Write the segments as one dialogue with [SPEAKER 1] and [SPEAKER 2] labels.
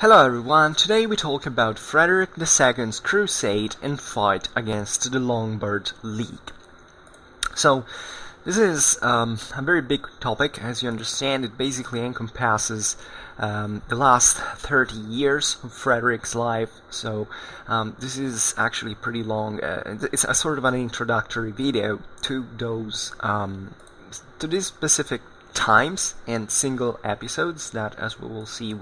[SPEAKER 1] Hello everyone, today we talk about Frederick II's crusade and fight against the Lombard League. So, this is a very big topic. As you understand, it basically encompasses the last 30 years of Frederick's life. So, this is actually pretty long. It's a sort of an introductory video to these specific times and single episodes that, as we will see,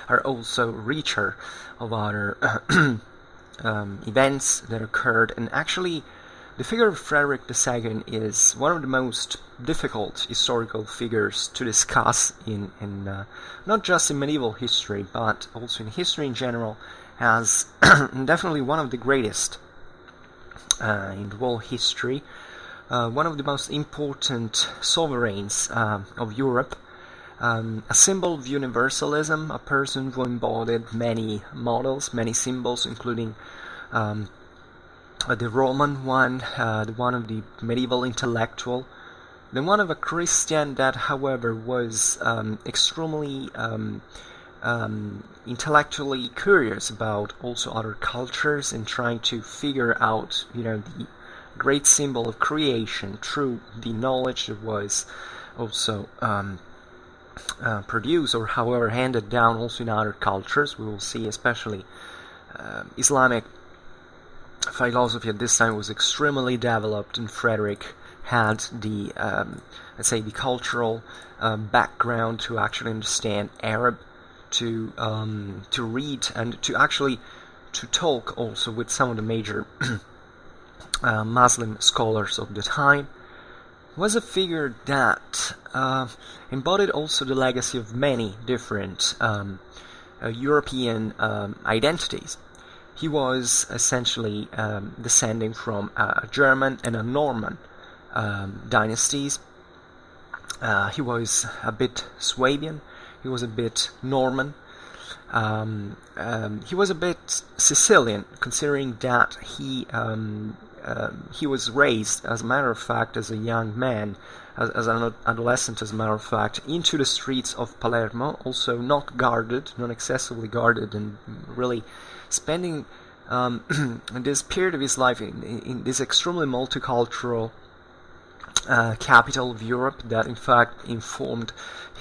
[SPEAKER 1] are also richer of other events that occurred. And actually, the figure of Frederick II is one of the most difficult historical figures to discuss in not just in medieval history, but also in history in general, as definitely one of the greatest in world history, one of the most important sovereigns of Europe. A symbol of universalism, a person who embodied many models, many symbols, including the Roman one, the one of the medieval intellectual, the one of a Christian that, however, was extremely intellectually curious about also other cultures and trying to figure out, the great symbol of creation through the knowledge that was also produced or however handed down also in other cultures. We will see especially Islamic philosophy at this time was extremely developed, and Frederick had the let's say the cultural background to actually understand Arab, to read and to talk also with some of the major Muslim scholars of the time. Was a figure that embodied also the legacy of many different European identities. He was essentially descending from a German and a Norman dynasties. He was a bit Swabian, he was a bit Norman, he was a bit Sicilian, considering that he was raised, as a matter of fact, as a young man, as an adolescent, as a matter of fact, into the streets of Palermo, also not guarded, not excessively guarded, and really spending this period of his life in this extremely multicultural capital of Europe that, in fact, informed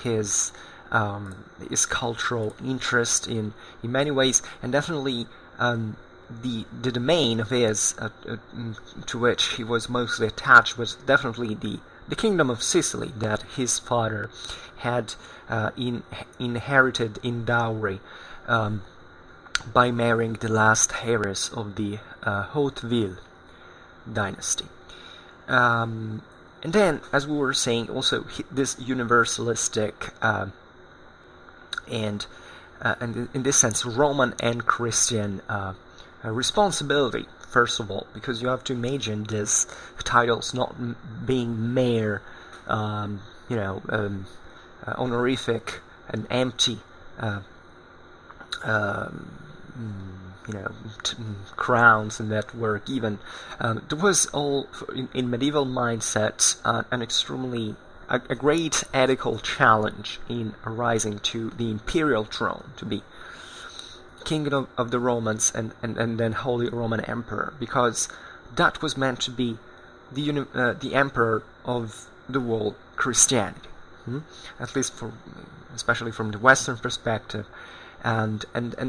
[SPEAKER 1] his cultural interest in many ways, and definitely the domain of his to which he was mostly attached was definitely the kingdom of Sicily that his father had inherited in dowry by marrying the last heiress of the Hauteville dynasty. And then, as we were saying, also this universalistic and in this sense Roman and Christian responsibility, first of all, because you have to imagine these titles not being mere, honorific and empty, crowns and that were given. There was all, in medieval mindset, an extremely a great ethical challenge in rising to the imperial throne, to be king of the Romans and then Holy Roman Emperor, because that was meant to be the emperor of the world Christianity, at least especially from the Western perspective. And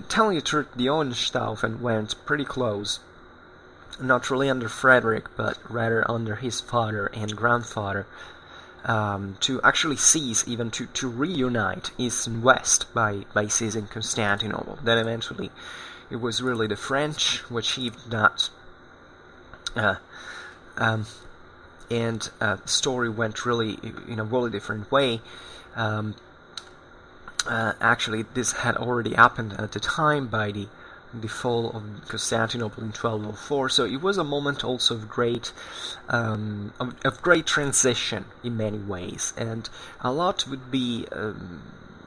[SPEAKER 1] telling you the truth, the Hohenstaufen went pretty close, not really under Frederick, but rather under his father and grandfather, to actually seize, even to reunite East and West by seizing Constantinople. Then eventually it was really the French who achieved that, and the story went really in a really different way. Actually, this had already happened at the time by the fall of Constantinople in 1204. So it was a moment also of great transition in many ways, and a lot would be,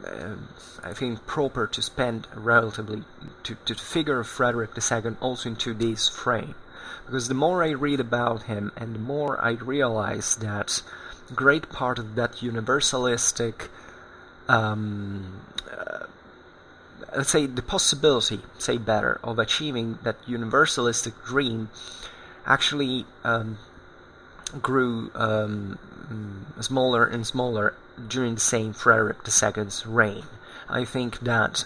[SPEAKER 1] I think, proper to spend relatively to the figure of Frederick II also into this frame, because the more I read about him and the more I realize that great part of that universalistic let's say the possibility, say better, of achieving that universalistic dream actually grew smaller and smaller during the same Frederick II's reign. I think that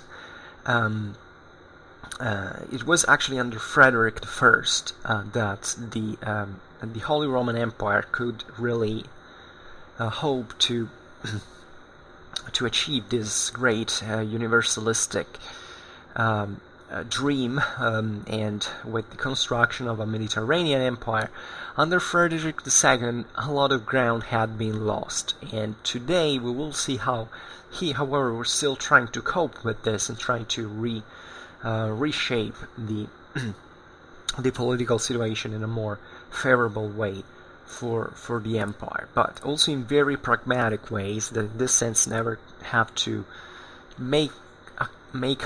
[SPEAKER 1] it was actually under Frederick I that the Holy Roman Empire could really hope to to achieve this great universalistic dream, and with the construction of a Mediterranean empire under Frederick II, a lot of ground had been lost, and today we will see how he, however, was still trying to cope with this and trying to reshape the the political situation in a more favorable way for the empire, but also in very pragmatic ways that in this sense never have to make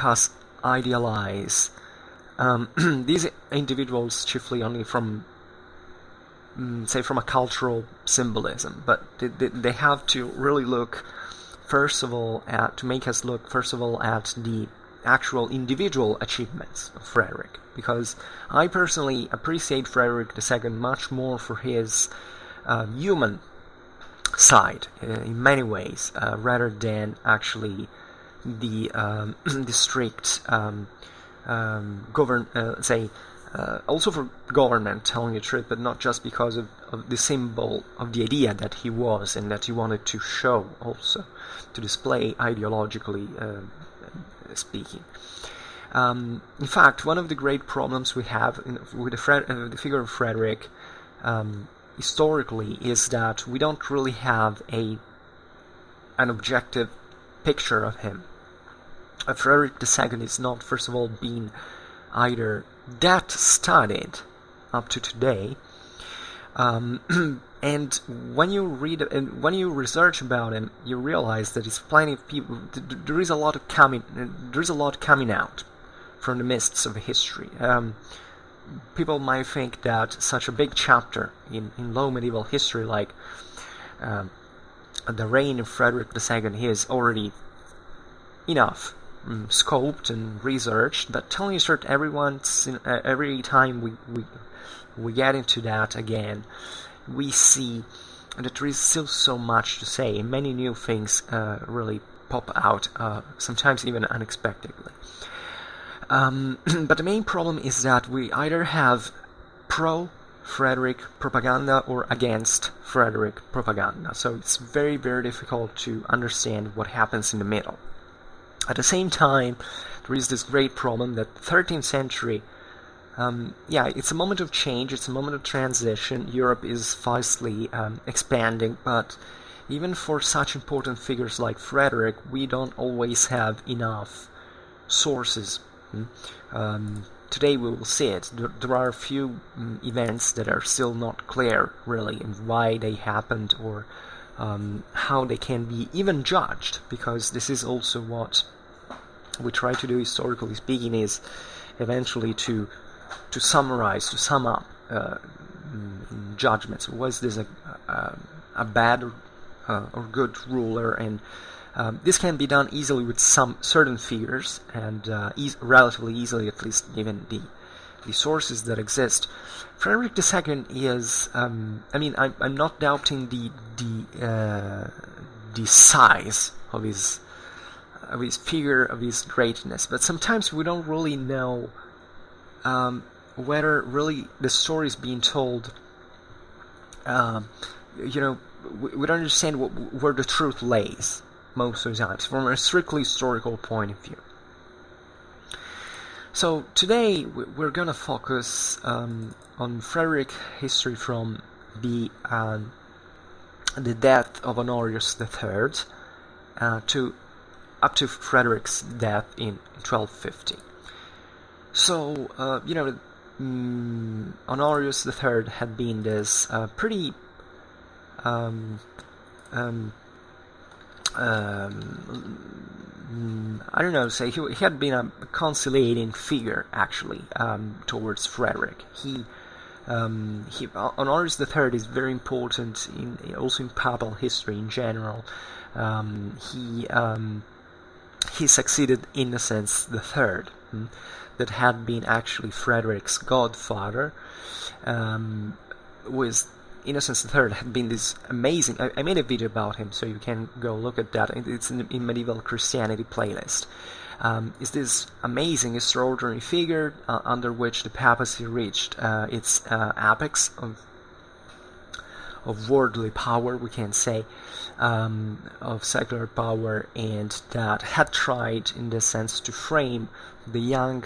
[SPEAKER 1] us idealize these individuals chiefly only from say from a cultural symbolism, but they have to really look first of all at the actual individual achievements of Frederick, because I personally appreciate Frederick II much more for his human side in many ways, rather than actually the strict also for government, telling the truth, but not just because of the symbol of the idea that he was and that he wanted to show, also to display ideologically speaking. In fact, one of the great problems we have with the figure of Frederick historically is that we don't really have an objective picture of him. Frederick II is not, first of all, being either that studied up to today, and when you read and when you research about him, you realize that it's plenty of people. There is a lot coming out from the mists of history. People might think that such a big chapter in low medieval history, like the reign of Frederick II, is already enough scoped and researched. But telling you that every time we get into that again, we see that there is still so much to say, and many new things really pop out, sometimes even unexpectedly. But the main problem is that we either have pro-Frederick propaganda or against Frederick propaganda, so it's very, very difficult to understand what happens in the middle. At the same time, there is this great problem that the 13th century, it's a moment of change, it's a moment of transition. Europe is vastly expanding, but even for such important figures like Frederick, we don't always have enough sources. Today we will see it. There are a few events that are still not clear, really, and why they happened, or how they can be even judged, because this is also what we try to do, historically speaking, is eventually to summarize, to sum up judgments. Was this a bad or good ruler? And this can be done easily with some certain figures, and relatively easily, at least given the sources that exist. Frederick II is, I'm not doubting the size of his figure, of his greatness, but sometimes we don't really know whether really the story is being told. We don't understand where the truth lays most of the times from a strictly historical point of view. So today we're gonna focus on Frederick history from the death of Honorius III up to Frederick's death in 1250. So, Honorius III had been this pretty he had been a conciliating figure, actually, towards Frederick. Honorius III is very important also in papal history in general. he succeeded Innocence III, that had been actually Frederick's godfather. Was Innocence III had been this amazing. I made a video about him, so you can go look at that. It's in Medieval Christianity playlist. Is this amazing, extraordinary figure under which the papacy reached its apex of worldly power, we can say, of secular power, and that had tried, in this sense, to frame the young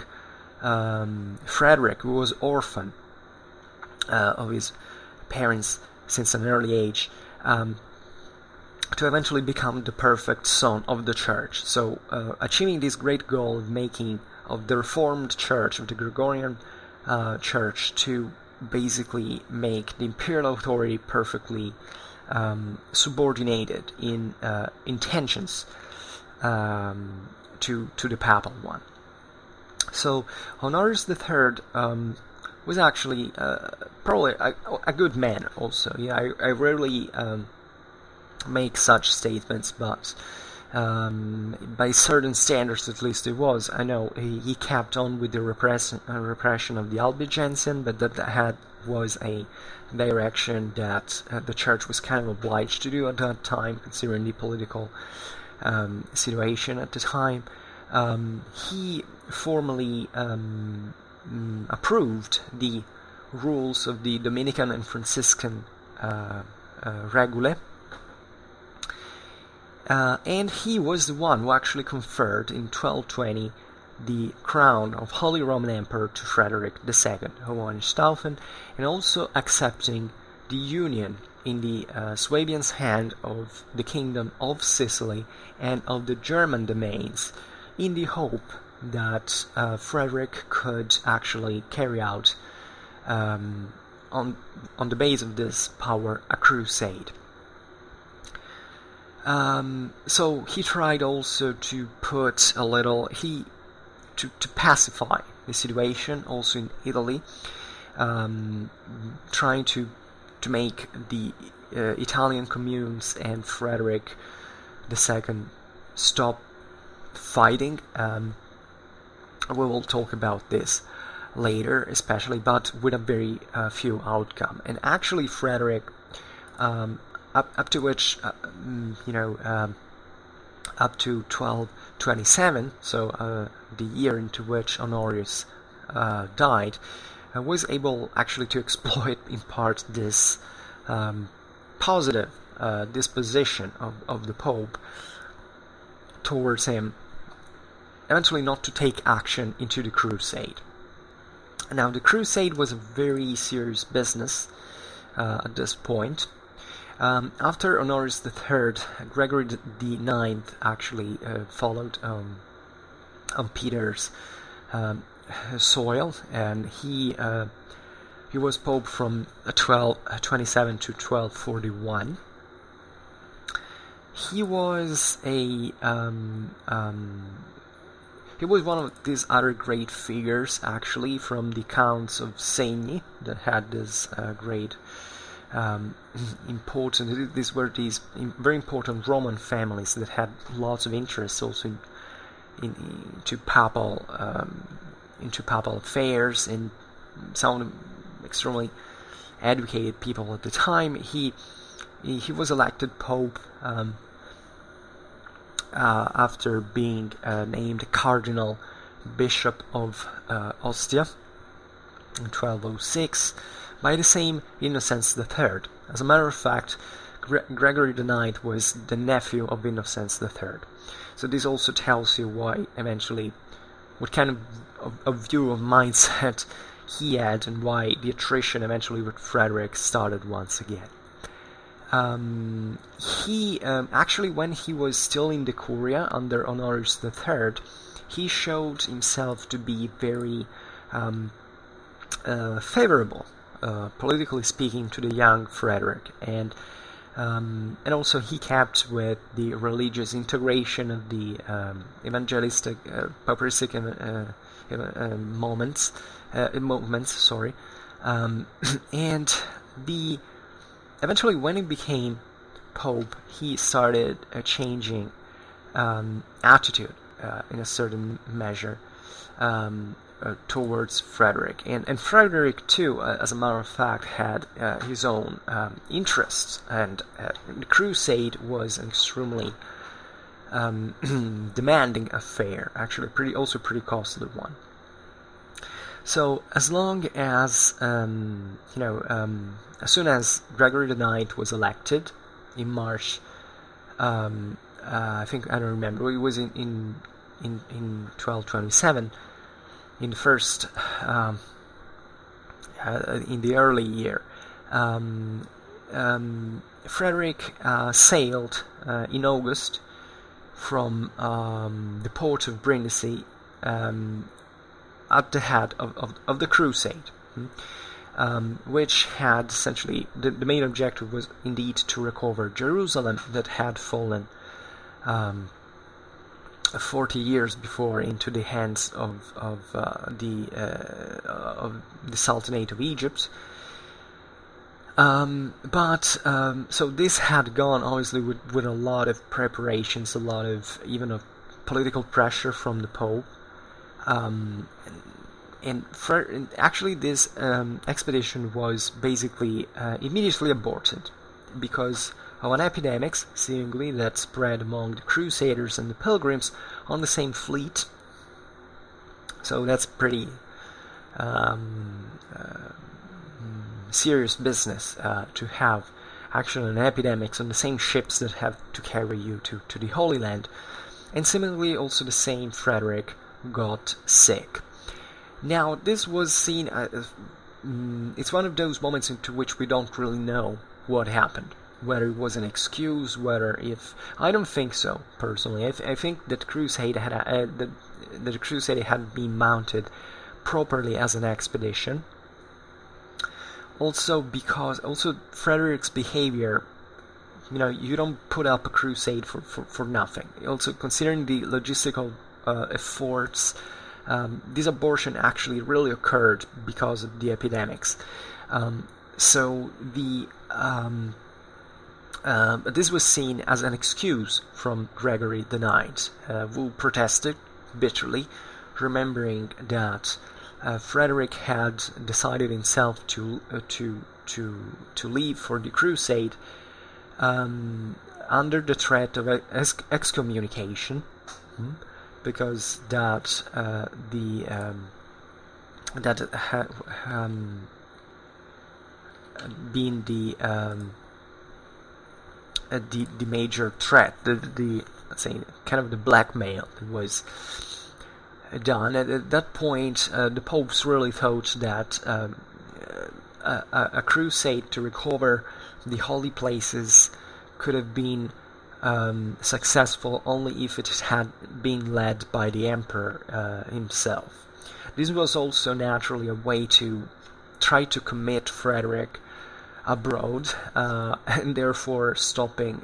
[SPEAKER 1] Frederick, who was orphan of his parents since an early age, to eventually become the perfect son of the church. So achieving this great goal of making of the Reformed Church, of the Gregorian Church, to basically make the imperial authority perfectly subordinated in intentions to the papal one. So Honorius III was actually probably a good man also. Yeah, I rarely make such statements, but by certain standards at least it was. I know he kept on with the repression of the Albigensian, but that was a direction that the church was kind of obliged to do at that time, considering the political situation at the time. He formally approved the rules of the Dominican and Franciscan regulae, and he was the one who actually conferred in 1220 the crown of Holy Roman Emperor to Frederick II of Hohenstaufen, and also accepting the union in the Swabian's hand of the Kingdom of Sicily and of the German domains, in the hope that Frederick could actually carry out, on the base of this power, a crusade. So he tried also to put a little, to pacify the situation also in Italy, trying to make the Italian communes and Frederick II stop fighting. We will talk about this later, especially, but with a very few outcome. And actually, Frederick, up to which, up to 1227, so the year into which Honorius died, was able actually to exploit in part this positive disposition of the Pope towards him, eventually not to take action into the crusade. Now, the crusade was a very serious business at this point. After Honorius III, Gregory IX actually followed on Peter's soil, and he was Pope from 1227 to 1241. He was he was one of these other great figures, actually, from the Counts of Segni, that had this great important. These were these very important Roman families that had lots of interest also into papal affairs, and some of them extremely educated people at the time. He was elected Pope after being named Cardinal Bishop of Ostia in 1206 by the same Innocence III. As a matter of fact, Gregory IX was the nephew of Innocence III. So this also tells you why eventually, what kind of view of mindset he had, and why the attrition eventually with Frederick started once again. He actually, when he was still in the Curia under Honorius III, he showed himself to be very favorable, politically speaking, to the young Frederick, and also he kept with the religious integration of the evangelistic, patristic movements. And eventually, when he became Pope, he started changing attitude in a certain measure, towards Frederick. And Frederick too, as a matter of fact, had his own interests, and the Crusade was an extremely demanding affair, actually pretty costly one. So as long as as soon as Gregory IX was elected in March, I think, I don't remember, it was in 1227, in the first in the early year, Frederick sailed in August from the port of Brindisi at the head of the Crusade, which had essentially, the main objective was indeed to recover Jerusalem, that had fallen 40 years before into the hands of the Sultanate of Egypt. So this had gone obviously with a lot of preparations, a lot of even of political pressure from the Pope. Actually, this expedition was basically immediately aborted because of an epidemic, seemingly, that spread among the Crusaders and the Pilgrims on the same fleet. So that's pretty serious business, to have actually an epidemic on the same ships that have to carry you to the Holy Land. And similarly, also the same Frederick got sick. Now, this was seen as, it's one of those moments into which we don't really know what happened, whether it was an excuse, I don't think so, personally. I think that the Crusade had been mounted properly as an expedition. Also because Frederick's behavior, you don't put up a crusade for nothing. Also, considering the logistical efforts, this abortion actually really occurred because of the epidemics. So this was seen as an excuse from Gregory IX, who protested bitterly, remembering that Frederick had decided himself to leave for the Crusade under the threat of excommunication, because being the major threat, the let's say kind of the blackmail that was done. At that point, the popes really thought that a crusade to recover the holy places could have been successful only if it had been led by the emperor himself. This was also naturally a way to try to commit Frederick abroad, and therefore stopping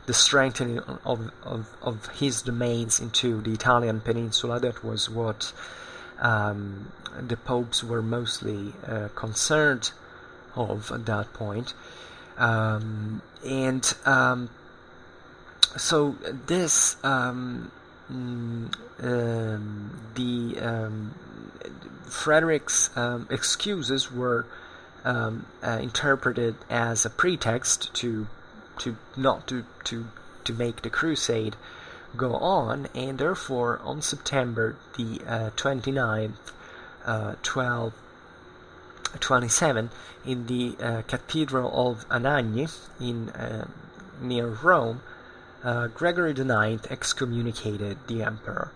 [SPEAKER 1] the strengthening of his domains into the Italian peninsula. That was what the popes were mostly concerned of at that point. So this Frederick's excuses were interpreted as a pretext to make the crusade go on, and therefore on September the 29th, 1227, in the Cathedral of Anagni near Rome, Gregory IX excommunicated the emperor.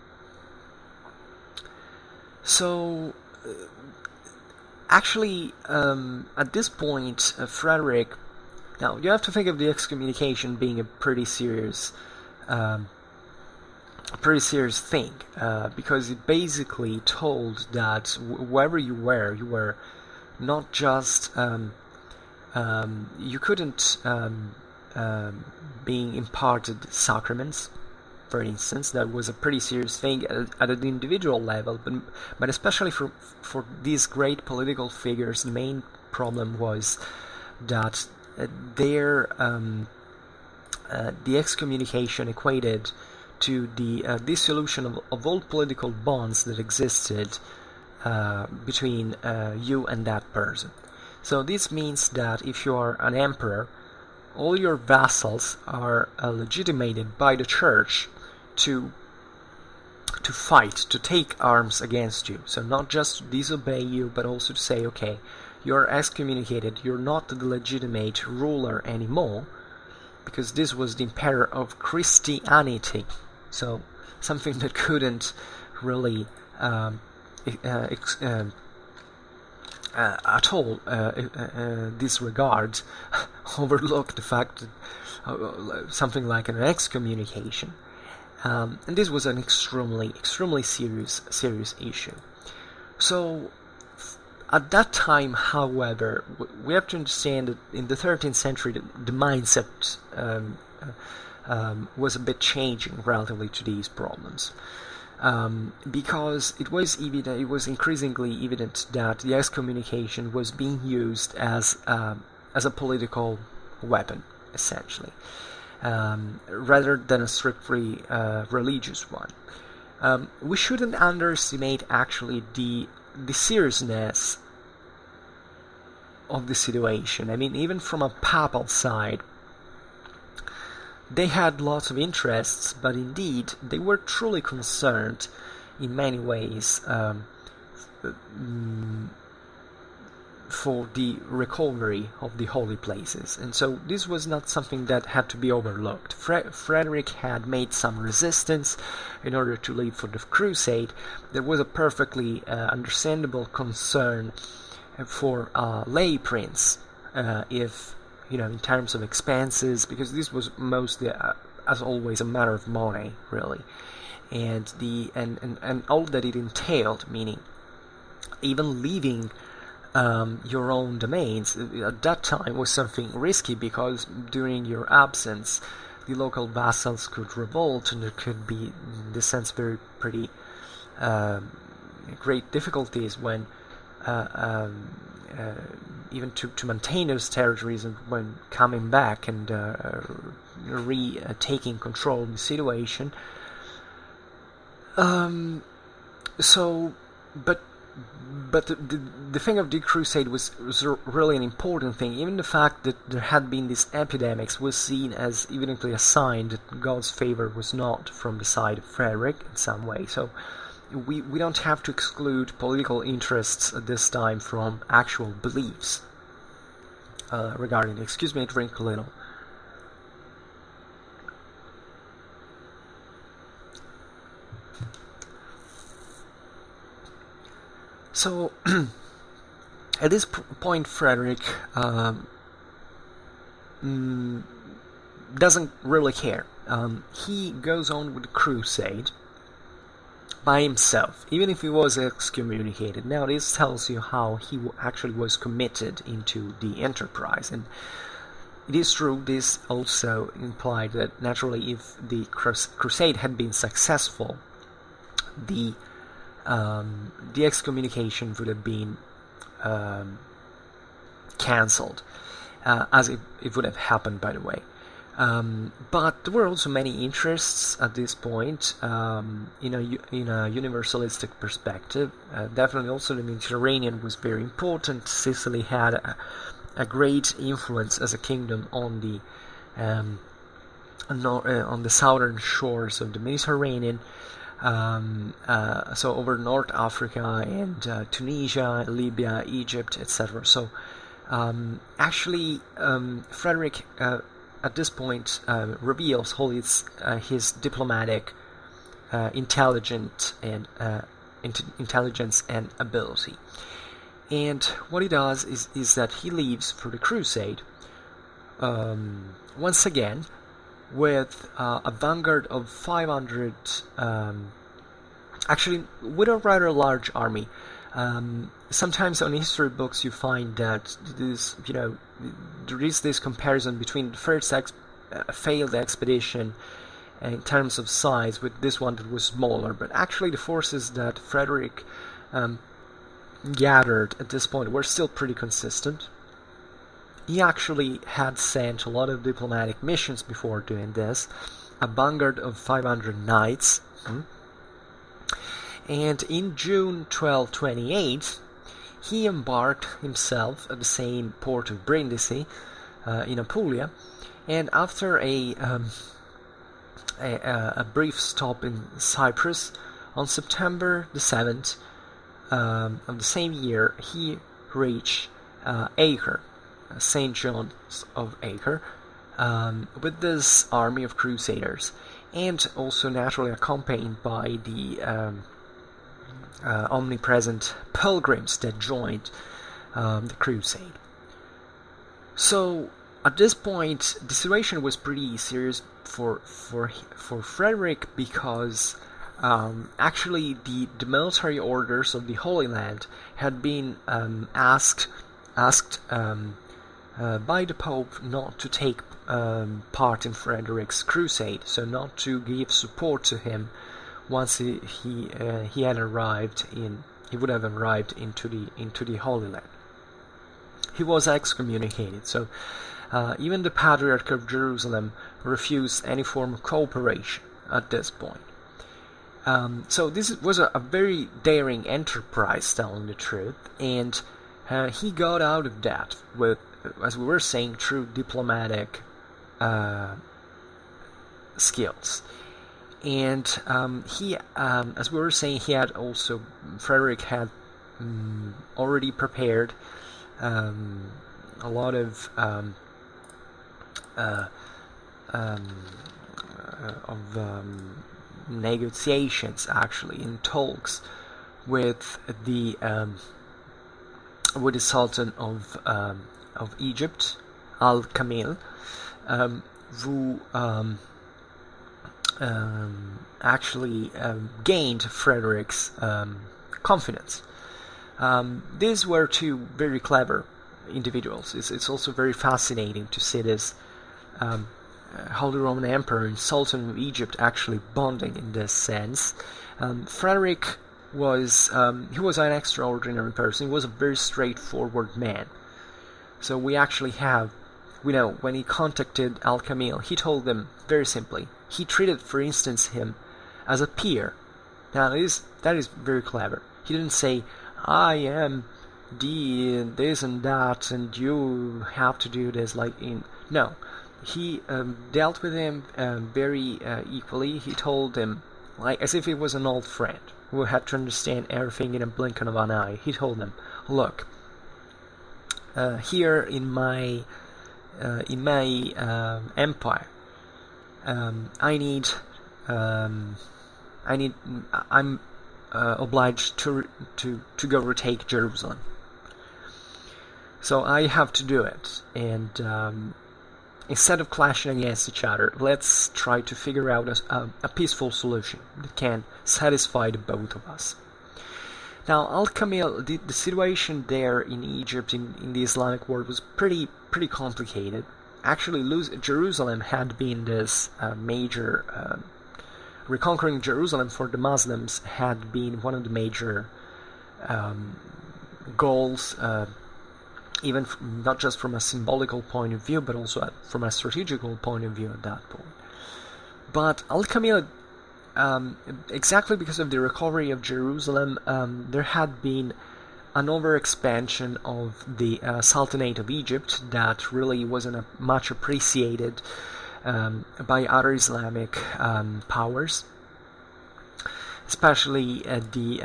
[SPEAKER 1] So actually, at this point, Frederick, now you have to think of the excommunication being a pretty serious thing, because it basically told that wherever you were not just you couldn't being imparted sacraments, for instance. That was a pretty serious thing at an individual level, but especially for these great political figures. The main problem was that their the excommunication equated to the dissolution of all political bonds that existed between you and that person. So this means that if you are an emperor, all your vassals are legitimated by the church to fight, to take arms against you. So not just to disobey you, but also to say, okay, you're excommunicated, you're not the legitimate ruler anymore, because this was the emperor of Christianity. So something that couldn't really at all disregard, overlook the fact that something like an excommunication. And this was an extremely serious issue. So at that time, however, we have to understand that in the 13th century, the mindset was a bit changing relatively to these problems. Because it was increasingly evident that the excommunication was being used as a political weapon, essentially, rather than a strictly religious one. We shouldn't underestimate actually the seriousness of the situation. I mean, even from a papal side, they had lots of interests, but indeed they were truly concerned in many ways for the recovery of the holy places. And so this was not something that had to be overlooked. Frederick had made some resistance in order to leave for the Crusade. There was a perfectly understandable concern for lay prince, if, in terms of expenses, because this was mostly, as always, a matter of money, really, and all that it entailed, meaning even leaving your own domains at that time was something risky, because during your absence the local vassals could revolt, and there could be, in this sense, pretty great difficulties when even to maintain those territories, and when coming back and taking control of the situation. But the thing of the Crusade was really an important thing. Even the fact that there had been these epidemics was seen as evidently a sign that God's favor was not from the side of Frederick in some way. So we don't have to exclude political interests at this time from actual beliefs regarding. Excuse me, I drink a little. So, at this point, Frederick doesn't really care. He goes on with the Crusade by himself, even if he was excommunicated. Now, this tells you how he actually was committed into the enterprise. And it is true, this also implied that, naturally, if the Crusade had been successful, the excommunication would have been cancelled, as it would have happened, by the way. But there were also many interests at this point, in a universalistic perspective. Definitely also the Mediterranean was very important. Sicily had a great influence as a kingdom on the southern shores of the Mediterranean. So over North Africa and Tunisia, Libya, Egypt, etc. So actually, Frederick at this point reveals all his diplomatic intelligence and ability. And what he does is that he leaves for the Crusade once again, with a vanguard of 500, actually with a rather large army. Sometimes on history books you find that there is this comparison between the first failed expedition in terms of size with this one that was smaller, but actually the forces that Frederick gathered at this point were still pretty consistent. He actually had sent a lot of diplomatic missions before doing this, a vanguard of 500 knights. And in June 1228, he embarked himself at the same port of Brindisi in Apulia, and after a brief stop in Cyprus, on September the 7th of the same year, he reached Acre, St. John's of Acre, with this army of crusaders, and also naturally accompanied by the omnipresent pilgrims that joined the crusade. So at this point, the situation was pretty serious for Frederick, because actually the military orders of the Holy Land had been asked by the Pope not to take part in Frederick's crusade, so not to give support to him once he would have arrived into the Holy Land. He was excommunicated, so even the Patriarch of Jerusalem refused any form of cooperation at this point. So this was a very daring enterprise, telling the truth, and he got out of that with, as we were saying, true diplomatic skills. And he, as we were saying, Frederick had already prepared a lot of negotiations, actually, in talks with the Sultan of Egypt, Al-Khamil, who actually gained Frederick's confidence. These were two very clever individuals. It's also very fascinating to see this Holy Roman Emperor and Sultan of Egypt actually bonding in this sense. Frederick was an extraordinary person. He was a very straightforward man. So we know when he contacted Al-Khamil, he told them very simply. He treated, for instance, him as a peer. Now that is very clever. He didn't say, "I am this and that, and you have to do this." No, he dealt with him very equally. He told him, like as if he was an old friend who had to understand everything in a blink of an eye. He told them, "Look, here in my empire, I'm obliged to go retake Jerusalem. So I have to do it, and instead of clashing against each other, let's try to figure out a peaceful solution that can satisfy the both of us." Now, Al-Khamil, the situation there in Egypt, in the Islamic world, was pretty complicated. Actually, Jerusalem had been this major... reconquering Jerusalem for the Muslims had been one of the major goals, even not just from a symbolical point of view, but also from a strategical point of view at that point. But Al-Khamil, exactly because of the recovery of Jerusalem, there had been an overexpansion of the Sultanate of Egypt that really wasn't much appreciated by other Islamic powers, especially the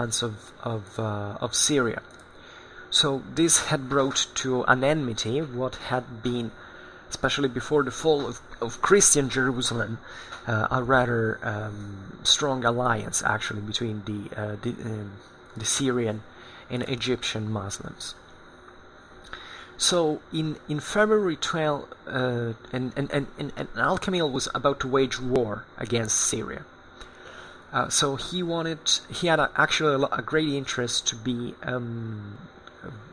[SPEAKER 1] ones of Syria. So this had brought to an enmity what had been, especially before the fall of Christian Jerusalem, a rather strong alliance actually between the Syrian and Egyptian Muslims. So in February 12, and Al-Khamil was about to wage war against Syria. So he had actually a great interest to be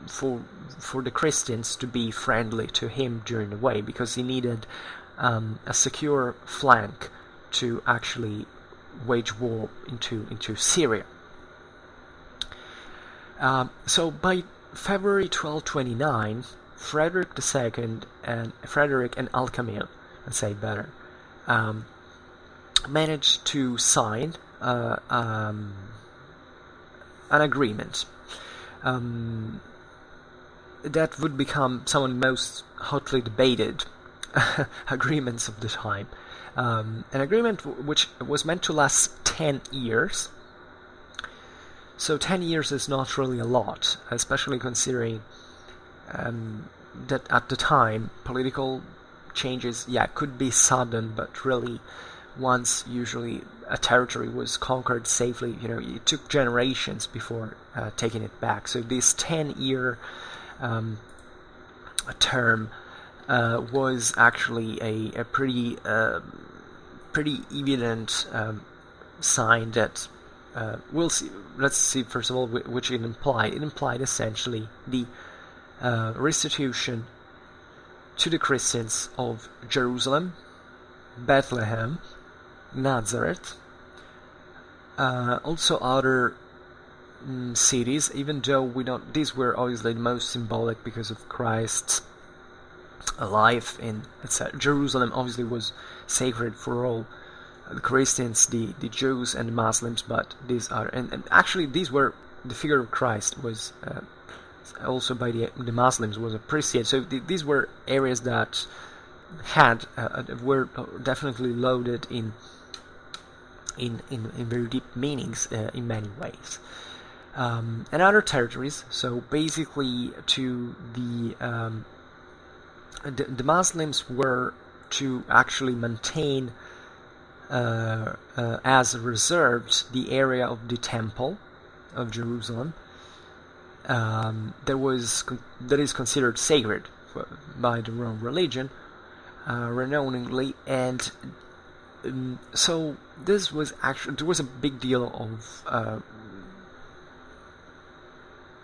[SPEAKER 1] for the Christians to be friendly to him during the way, because he needed a secure flank to actually wage war into Syria. So by February 1229, Frederick II and Al-Khamil, let's say better, managed to sign an agreement that would become some of the most hotly debated agreements of the time. An agreement which was meant to last 10 years. So 10 years is not really a lot, especially considering that at the time political changes, could be sudden, but really once usually a territory was conquered safely, it took generations before taking it back. So this 10-year term was actually a pretty evident sign that we'll see. Let's see first of all which it implied. It implied essentially the restitution to the Christians of Jerusalem, Bethlehem, Nazareth, also other cities, even though we don't. These were obviously the most symbolic because of Christ's life in etc. Jerusalem obviously was sacred for all the Christians, the Jews and the Muslims, but these are and actually these were the figure of Christ was also by the Muslims was appreciated. So these were areas that had were definitely loaded in very deep meanings in many ways. And other territories. So basically, to the Muslims were to actually maintain as reserved the area of the Temple of Jerusalem that is considered sacred by the Roman religion, renowningly, and so this was actually there was a big deal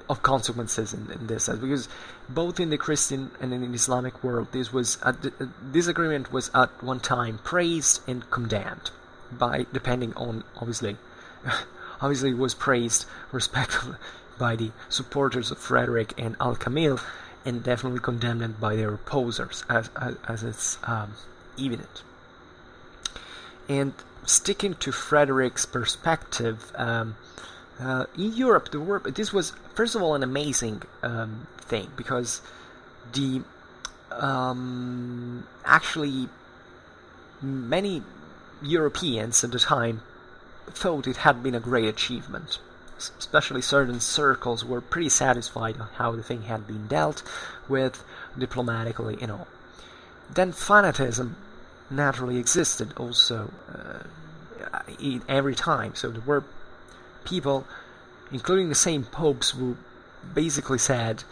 [SPEAKER 1] of consequences in this, because both in the Christian and in the Islamic world, this agreement was at one time praised and condemned by, depending on obviously it was praised respectively by the supporters of Frederick and Al-Khamil, and definitely condemned by their opposers, as it's evident. And sticking to Frederick's perspective, in Europe, this was first of all an amazing thing, because the actually many Europeans at the time thought it had been a great achievement. Especially certain circles were pretty satisfied on how the thing had been dealt with diplomatically and all. Then fanatism naturally existed also in every time. So there were people, including the same popes, who basically said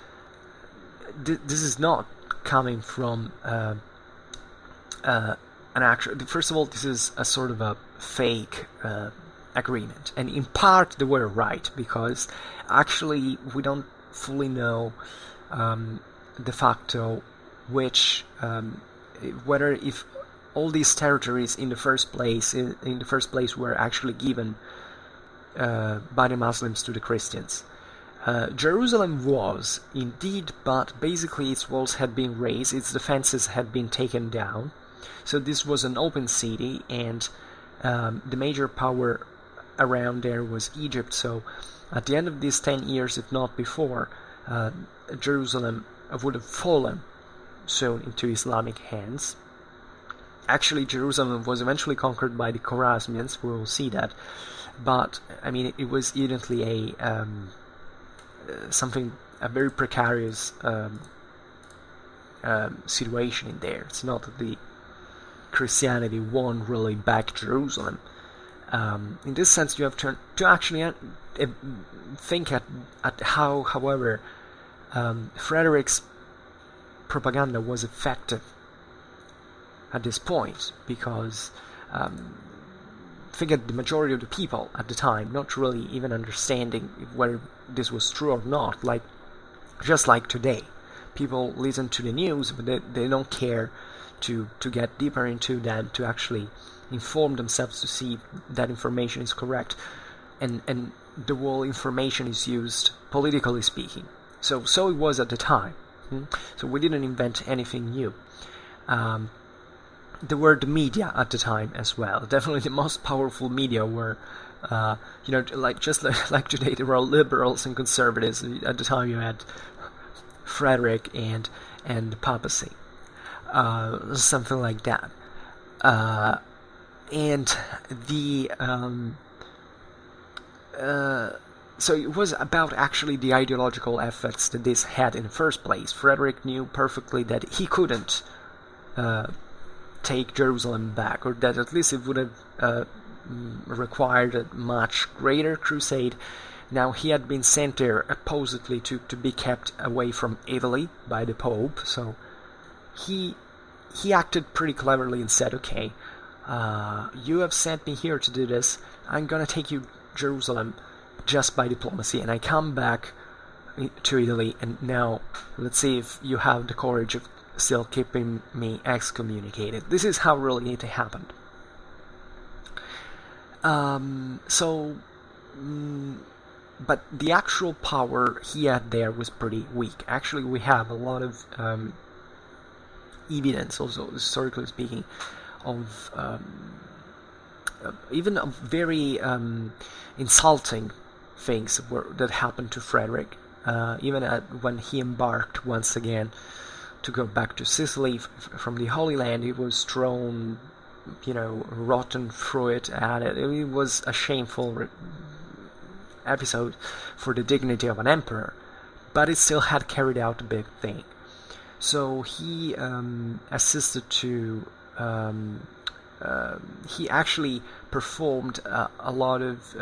[SPEAKER 1] this is not coming from an actual. First of all, this is a sort of a fake agreement, and in part they were right, because actually we don't fully know de facto which whether if all these territories in the first place were actually given by the Muslims to the Christians. Jerusalem was indeed, but basically its walls had been raised, its defenses had been taken down, so this was an open city, and the major power around there was Egypt. So at the end of these 10 years, if not before, Jerusalem would have fallen soon into Islamic hands. Actually, Jerusalem was eventually conquered by the Khwarezmians, we will see that, but I mean it was evidently a very precarious situation in there. It's not that the Christianity won really back Jerusalem. In this sense, you have to actually think at how, however, Frederick's propaganda was effective at this point, because think at the majority of the people at the time not really even understanding whether this was true or not, just like today. People listen to the news, but they don't care to get deeper into them, to actually inform themselves to see if that information is correct, and the whole information is used politically speaking. So it was at the time. So we didn't invent anything new. There were the media at the time as well. Definitely the most powerful media were, like today, there were liberals and conservatives. At the time, you had Frederick and the papacy, something like that. And the so it was about actually the ideological effects that this had in the first place. Frederick knew perfectly that he couldn't take Jerusalem back, or that at least it would have required a much greater crusade. Now, he had been sent there supposedly to be kept away from Italy by the Pope, so he acted pretty cleverly and said, okay, you have sent me here to do this, I'm gonna take you Jerusalem just by diplomacy, and I come back to Italy, and now let's see if you have the courage of still keeping me excommunicated. This is how really it happened. But the actual power he had there was pretty weak. Actually, we have a lot of evidence, also historically speaking, of even of very insulting things that happened to Frederick, even when he embarked once again to go back to Sicily from the Holy Land. He was thrown, rotten fruit at it. It was a shameful episode for the dignity of an emperor, but it still had carried out a big thing. So he assisted to he actually performed a lot of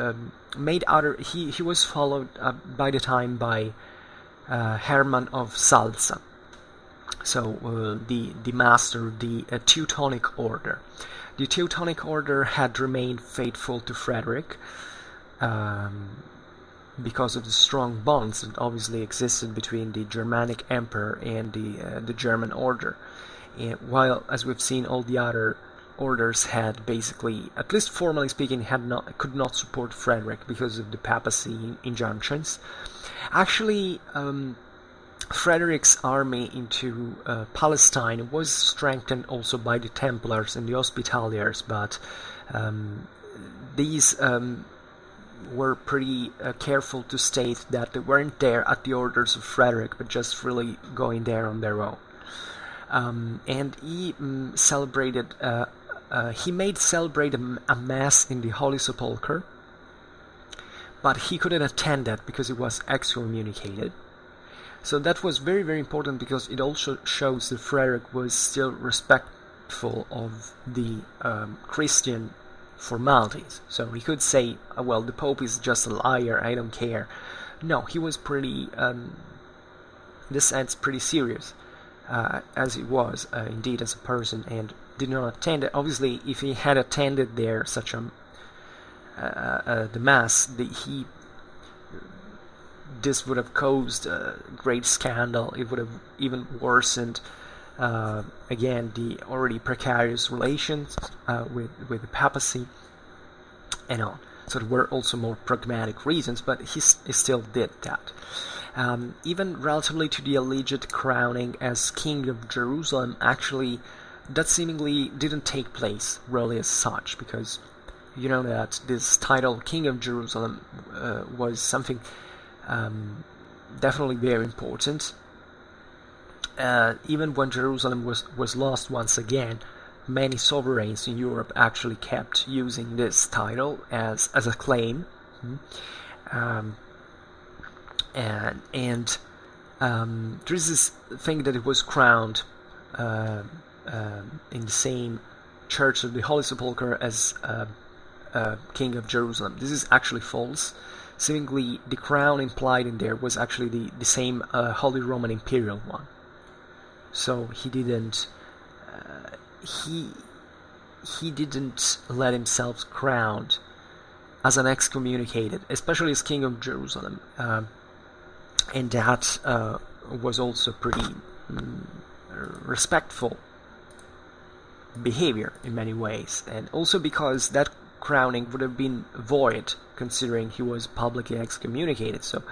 [SPEAKER 1] he was followed by the time by Hermann of Salza, so the master of the Teutonic Order. The Teutonic Order had remained faithful to Frederick because of the strong bonds that obviously existed between the Germanic Emperor and the German Order. And while, as we've seen, all the other orders had basically, at least formally speaking, could not support Frederick because of the papacy injunctions. Actually, Frederick's army into Palestine was strengthened also by the Templars and the Hospitaliers, but these were pretty careful to state that they weren't there at the orders of Frederick, but just really going there on their own. And he celebrated. He made celebrate a mass in the Holy Sepulchre, but he couldn't attend that because he was excommunicated. So that was very, very important, because it also shows that Frederick was still respectful of the Christian formalities. So he could say, well, the Pope is just a liar, I don't care. No, he was pretty, in this sense, pretty serious, as he was indeed as a person, and did not attend it. Obviously, if he had attended there such the Mass, this would have caused a great scandal. It would have even worsened, again, the already precarious relations with the papacy and on. So there were also more pragmatic reasons, but he still did that. Even relatively to the alleged crowning as King of Jerusalem, actually, that seemingly didn't take place really as such, because you know that this title, King of Jerusalem, was something definitely very important. Even when Jerusalem was lost once again, many sovereigns in Europe actually kept using this title as a claim. And there's this thing that it was crowned in the same Church of the Holy Sepulchre as King of Jerusalem. This is actually false. Seemingly, the crown implied in there was actually the same Holy Roman Imperial one. So he didn't he didn't let himself crowned as an excommunicated, especially as King of Jerusalem, and that was also pretty respectful behavior in many ways, and also because that crowning would have been void considering he was publicly excommunicated. So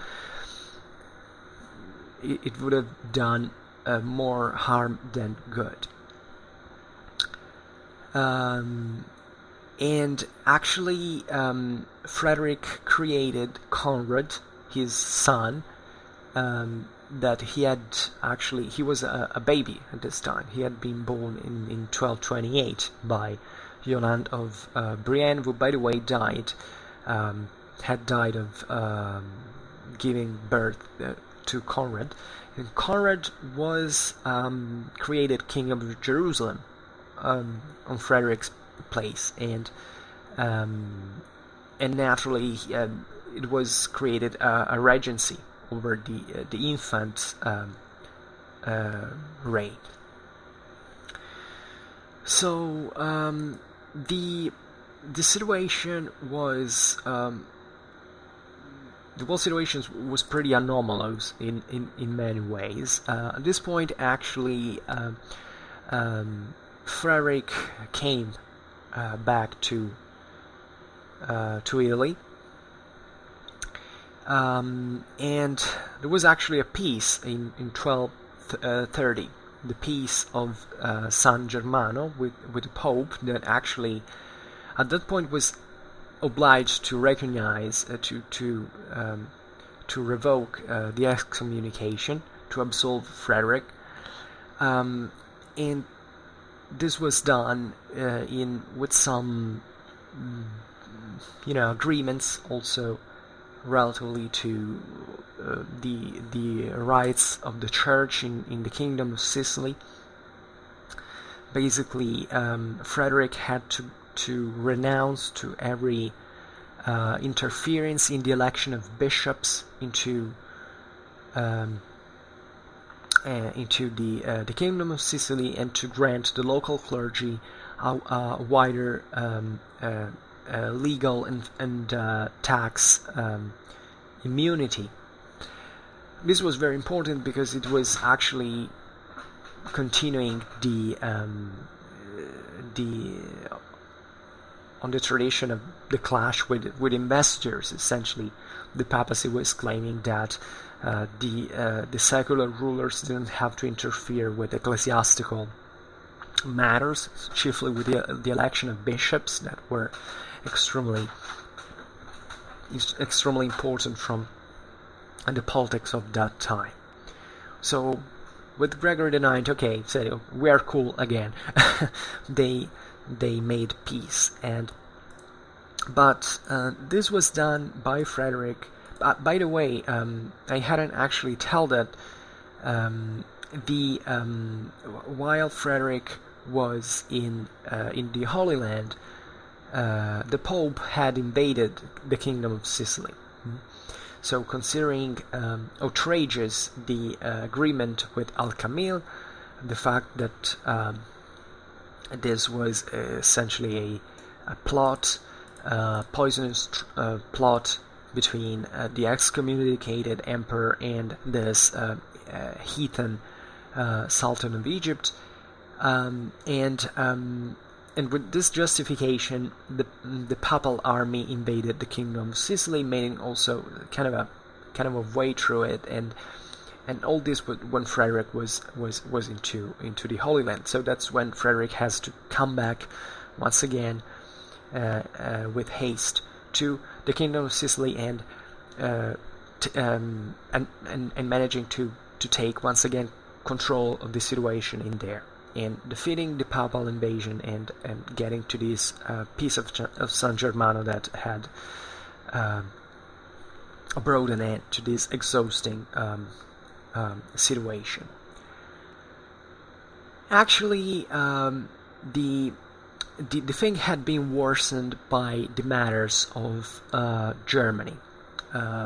[SPEAKER 1] it would have done more harm than good. And actually, Frederick created Conrad, his son, that he was a baby at this time. He had been born in 1228 by Yolande of Brienne, who, by the way, had died of giving birth to Conrad. And Conrad was created king of Jerusalem on Frederick's place, and naturally it was created a regency over the infant reign. So the situation was the whole situation was pretty anomalous in many ways. At this point, actually, Frederick came back to Italy, and there was actually a peace in 1230, the peace of San Germano with the Pope, that actually at that point was obliged to recognize to revoke the excommunication, to absolve Frederick, and this was done with some agreements also relatively to the rights of the church in the Kingdom of Sicily. Basically, Frederick had to renounce to every interference in the election of bishops into the Kingdom of Sicily, and to grant the local clergy a wider legal and tax immunity. This was very important because it was actually continuing on the tradition of the clash with investors. Essentially, the papacy was claiming that the secular rulers didn't have to interfere with ecclesiastical matters, chiefly with the election of bishops that were extremely important from the politics of that time. So with Gregory IX, okay, so we are cool again. they made peace, but this was done by Frederick. By the way, I hadn't actually told that while Frederick was in the Holy Land, the Pope had invaded the Kingdom of Sicily. So, considering outrageous the agreement with Al-Khamil, the fact that this was essentially a plot, poisonous plot between the excommunicated emperor and this heathen Sultan of Egypt, and with this justification, the papal army invaded the Kingdom of Sicily, making also kind of a way through it, and all this when Frederick was into the Holy Land. So that's when Frederick has to come back once again with haste to the Kingdom of Sicily, and managing to take once again control of the situation in there, and defeating the papal invasion and getting to this peace of San Germano that had brought an end to this exhausting situation. Actually, the thing had been worsened by the matters of Germany.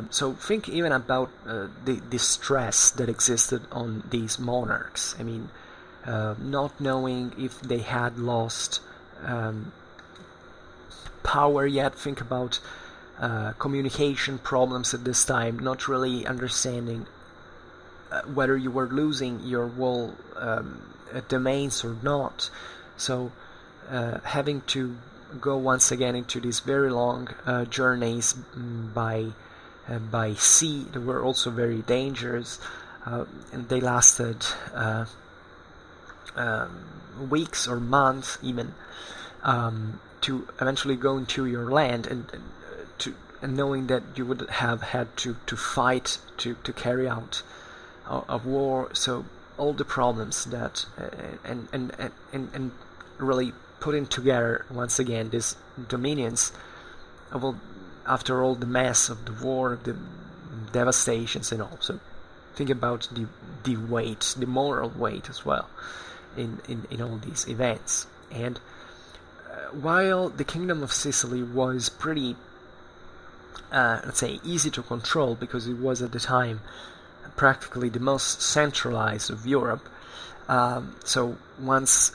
[SPEAKER 1] So think even about the stress that existed on these monarchs. I mean, not knowing if they had lost power yet. Think about communication problems at this time, not really understanding whether you were losing your whole domains or not. So having to go once again into these very long journeys by sea that were also very dangerous, and they lasted weeks or months even, to eventually go into your land, and knowing that you would have had to fight to carry out a war. So all the problems that and really putting together once again these dominions, after all the mess of the war, the devastations and all. So think about the weight, the moral weight as well in all these events. And while the Kingdom of Sicily was pretty, let's say, easy to control, because it was at the time practically the most centralized of Europe, so once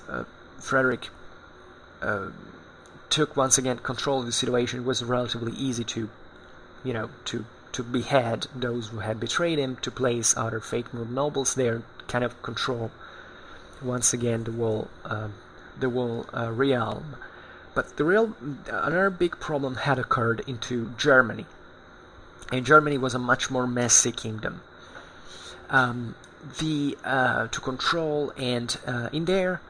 [SPEAKER 1] Frederick took once again control of the situation, it was relatively easy to behead those who had betrayed him, to place other faithful nobles there, kind of control once again the whole realm. But another big problem had occurred into Germany, and Germany was a much more messy kingdom. To control, and in there,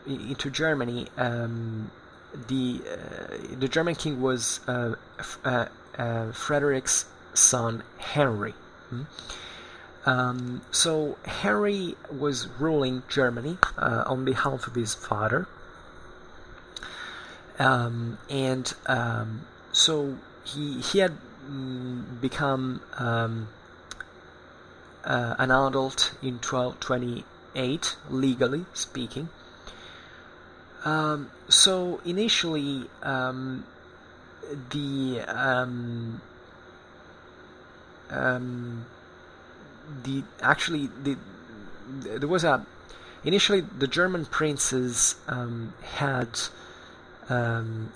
[SPEAKER 1] into Germany, the German king was Frederick's son Henry. So Henry was ruling Germany on behalf of his father, so he had become an adult in 1228, legally speaking. So initially, initially the German princes had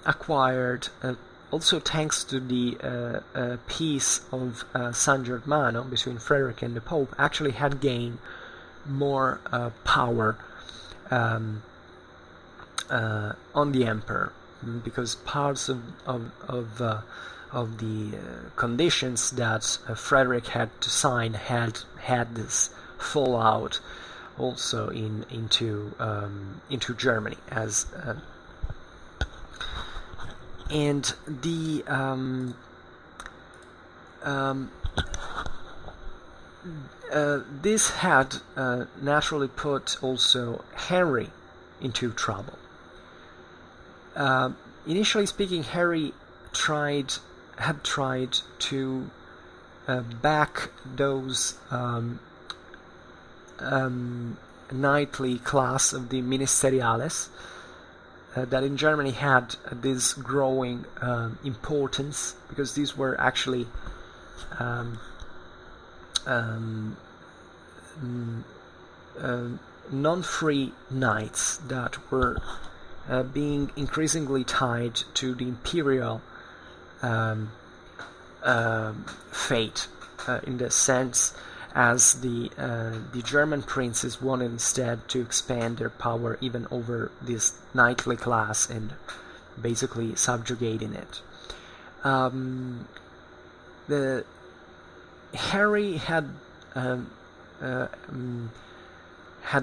[SPEAKER 1] acquired, also thanks to the peace of San Germano between Frederick and the Pope, actually had gained more power on the emperor, because parts of the conditions that Frederick had to sign had this fallout also into Germany, as and the this had naturally put also Henry into trouble. Initially speaking, Henry had tried to back those knightly class of the ministeriales that in Germany had this growing importance, because these were actually non-free knights that were being increasingly tied to the imperial fate, in the sense as the German princes wanted instead to expand their power even over this knightly class and basically subjugating it. Harry had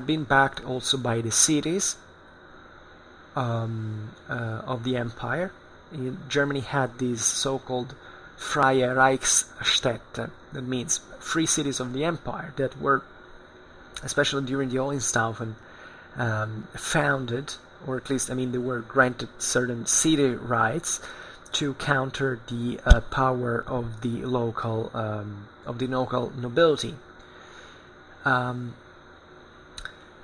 [SPEAKER 1] been backed also by the cities of the empire. Germany had these so-called Freie Reichsstädte, that means free cities of the empire, that were, especially during the Hohenstaufen, founded, or at least, they were granted certain city rights to counter the power of the local nobility.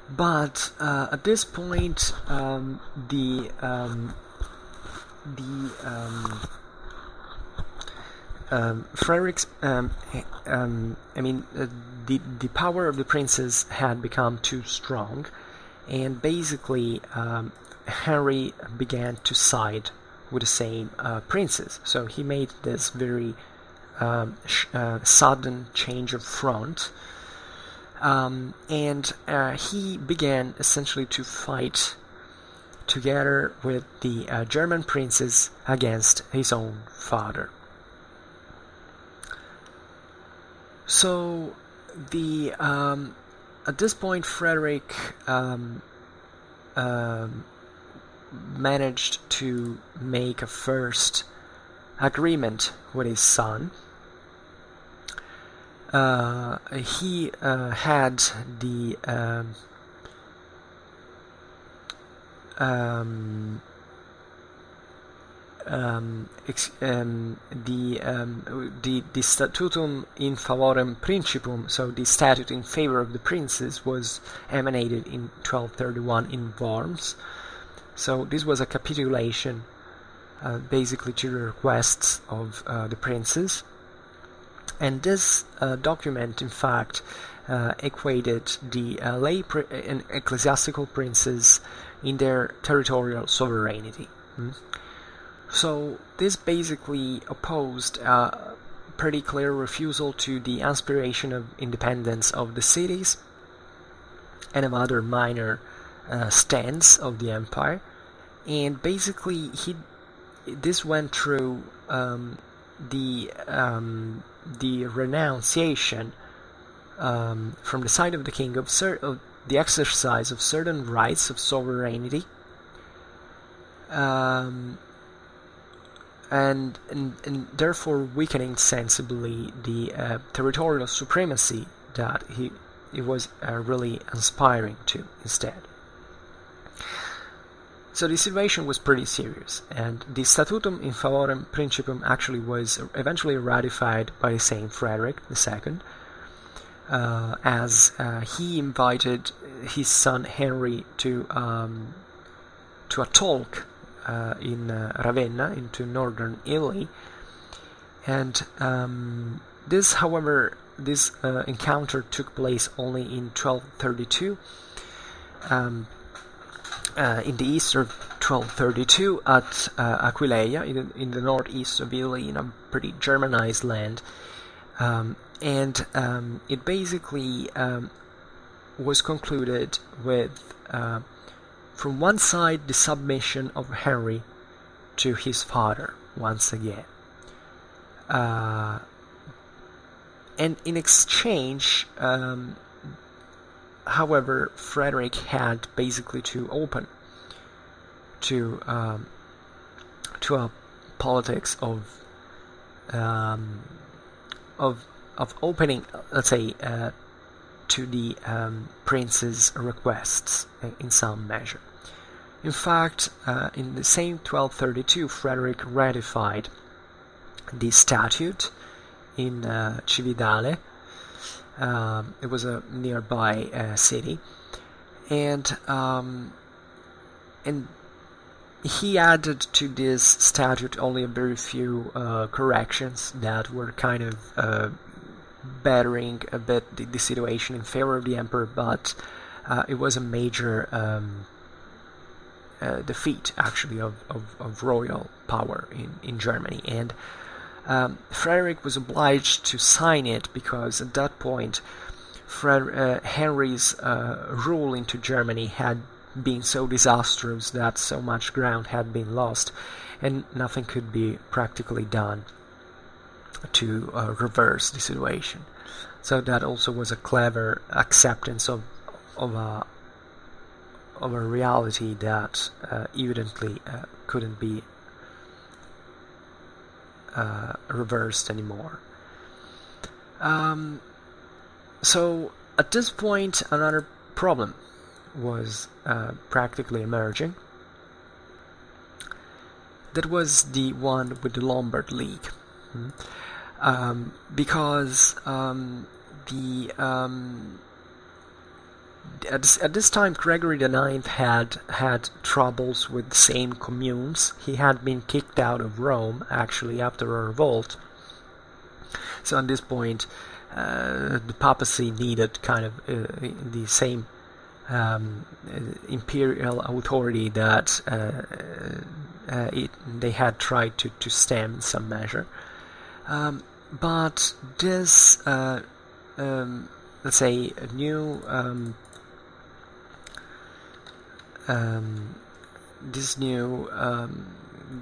[SPEAKER 1] But at this point, Frederick's, the power of the princes had become too strong, and basically Henry began to side with the same princes. So he made this very sudden change of front, and he began essentially to fight together with the German princes against his own father. So the at this point, Frederick managed to make a first agreement with his son. He had the Statutum in Favorem Principum, so the statute in favor of the princes, was emanated in 1231 in Worms. So this was a capitulation, basically, to the requests of the princes. And this document, in fact, equated the lay and ecclesiastical princes in their territorial sovereignty. So this basically opposed a pretty clear refusal to the aspiration of independence of the cities and of other minor stands of the empire. And basically this went through the renunciation from the side of the king of the exercise of certain rights of sovereignty, and therefore weakening sensibly the territorial supremacy that he was really aspiring to instead. So the situation was pretty serious, and the Statutum in Favorem Principum actually was eventually ratified by Saint Frederick II, as he invited his son Henry to a talk in Ravenna, into northern Italy. And this encounter took place only in 1232. In the east of 1232 at Aquileia, in the northeast of Italy, in a pretty Germanized land. And it basically was concluded with, from one side, the submission of Henry to his father once again. And in exchange, however, Frederick had basically to open to a politics of opening, let's say, to the prince's requests in some measure. In fact, in the same 1232, Frederick ratified the statute in Cividale. It was a nearby city, and he added to this statute only a very few corrections that were kind of bettering a bit the situation in favor of the emperor, but it was a major defeat, actually, of royal power in Germany. And Frederick was obliged to sign it because at that point Henry's rule into Germany had been so disastrous that so much ground had been lost, and nothing could be practically done to reverse the situation. So that also was a clever acceptance of a reality that evidently couldn't be reversed anymore. So at this point, another problem was practically emerging. That was the one with the Lombard League, because at this time Gregory IX had troubles with the same communes. He had been kicked out of Rome, actually, after a revolt. So at this point, the papacy needed kind of the same imperial authority that they had tried to stem in some measure. But this, let's say, a new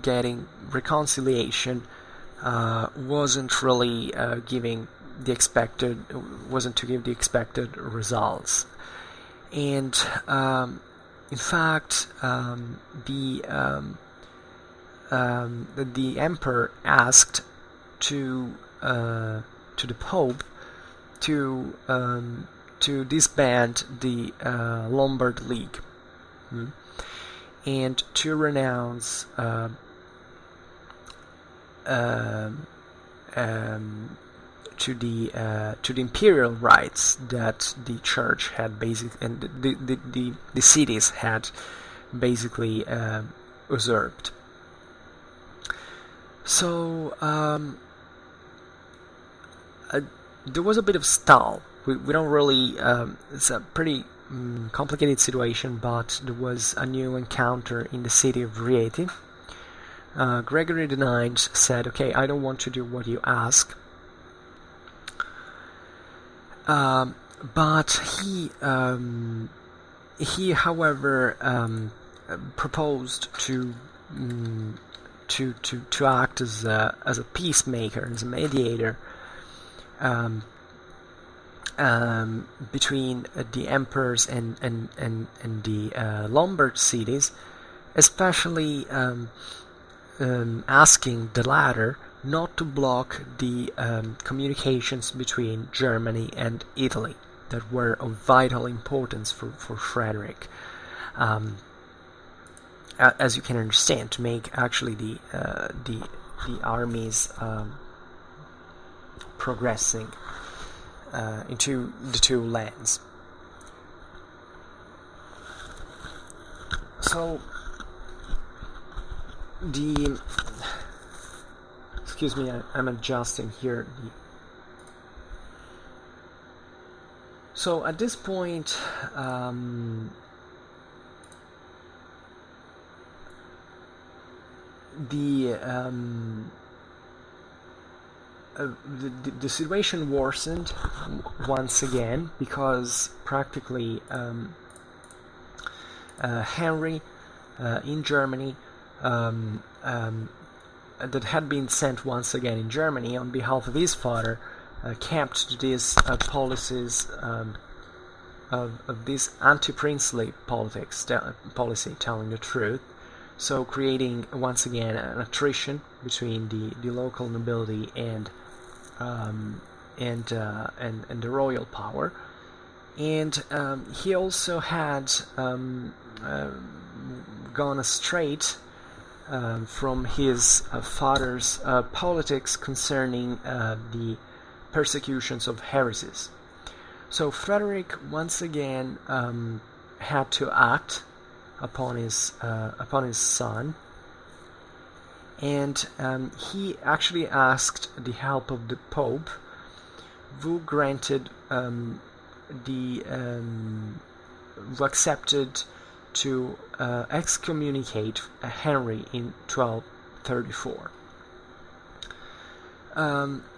[SPEAKER 1] getting reconciliation wasn't really giving the expected results. And in fact, the emperor asked to the Pope to disband the Lombard League, and to renounce to the imperial rights that the church had and the cities had basically usurped. So there was a bit of stall. We don't really. It's a pretty complicated situation, but there was a new encounter in the city of Rieti. Gregory IX said, "Okay, I don't want to do what you ask." But he, however, proposed to act as a peacemaker, as a mediator between the emperors and the Lombard cities, especially asking the latter not to block the communications between Germany and Italy that were of vital importance for Frederick. As you can understand, to make actually the armies progressing into the two lands. So excuse me, I'm adjusting here. So at this point, the situation worsened once again, because practically Henry in Germany, that had been sent once again in Germany on behalf of his father, kept these policies of this anti-princely policy, telling the truth. So creating once again an attrition between the local nobility and the royal power, and he also had gone astray from his father's politics concerning the persecutions of heresies. So Frederick once again had to act upon his son, and he actually asked the help of the Pope, who granted who accepted to excommunicate Henry in 1234.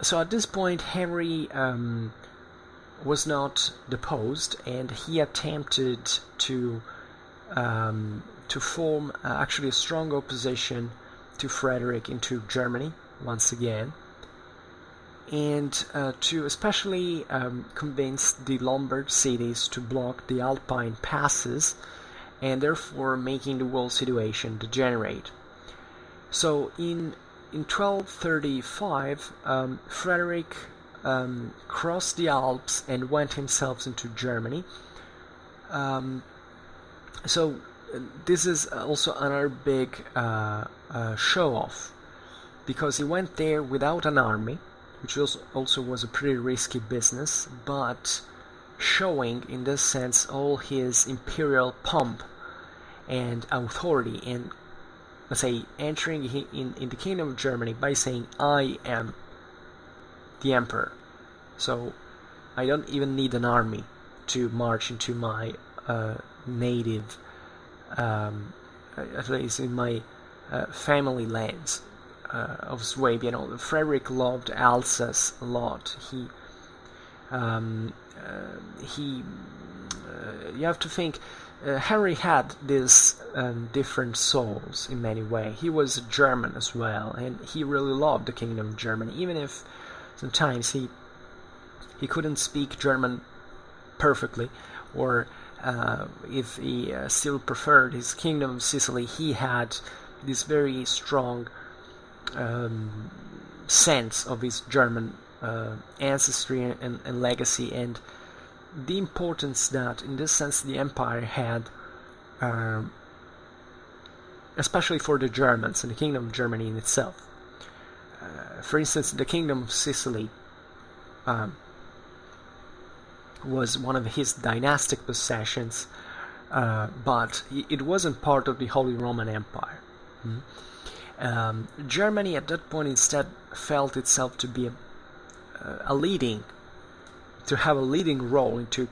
[SPEAKER 1] So at this point, Henry was not deposed, and he attempted to form actually a strong opposition to Frederick into Germany once again, and to especially convince the Lombard cities to block the Alpine passes, and therefore making the whole situation degenerate. So in 1235, Frederick crossed the Alps and went himself into Germany. So this is also another big show-off, because he went there without an army, which also was a pretty risky business, but showing in this sense all his imperial pomp and authority, and let's say entering in the kingdom of Germany by saying, "I am the emperor, so I don't even need an army to march into my native, at least in my family lands of Swabia." Frederick loved Alsace a lot. You have to think, Henry had these different souls in many ways. He was German as well, and he really loved the kingdom of Germany, even if sometimes he He couldn't speak German perfectly, or if he still preferred his kingdom of Sicily, he had this very strong sense of his German ancestry and legacy, and the importance that, in this sense, the empire had, especially for the Germans and the Kingdom of Germany in itself. For instance, the Kingdom of Sicily was one of his dynastic possessions, but it wasn't part of the Holy Roman Empire. Germany at that point instead felt itself to be to have a leading role into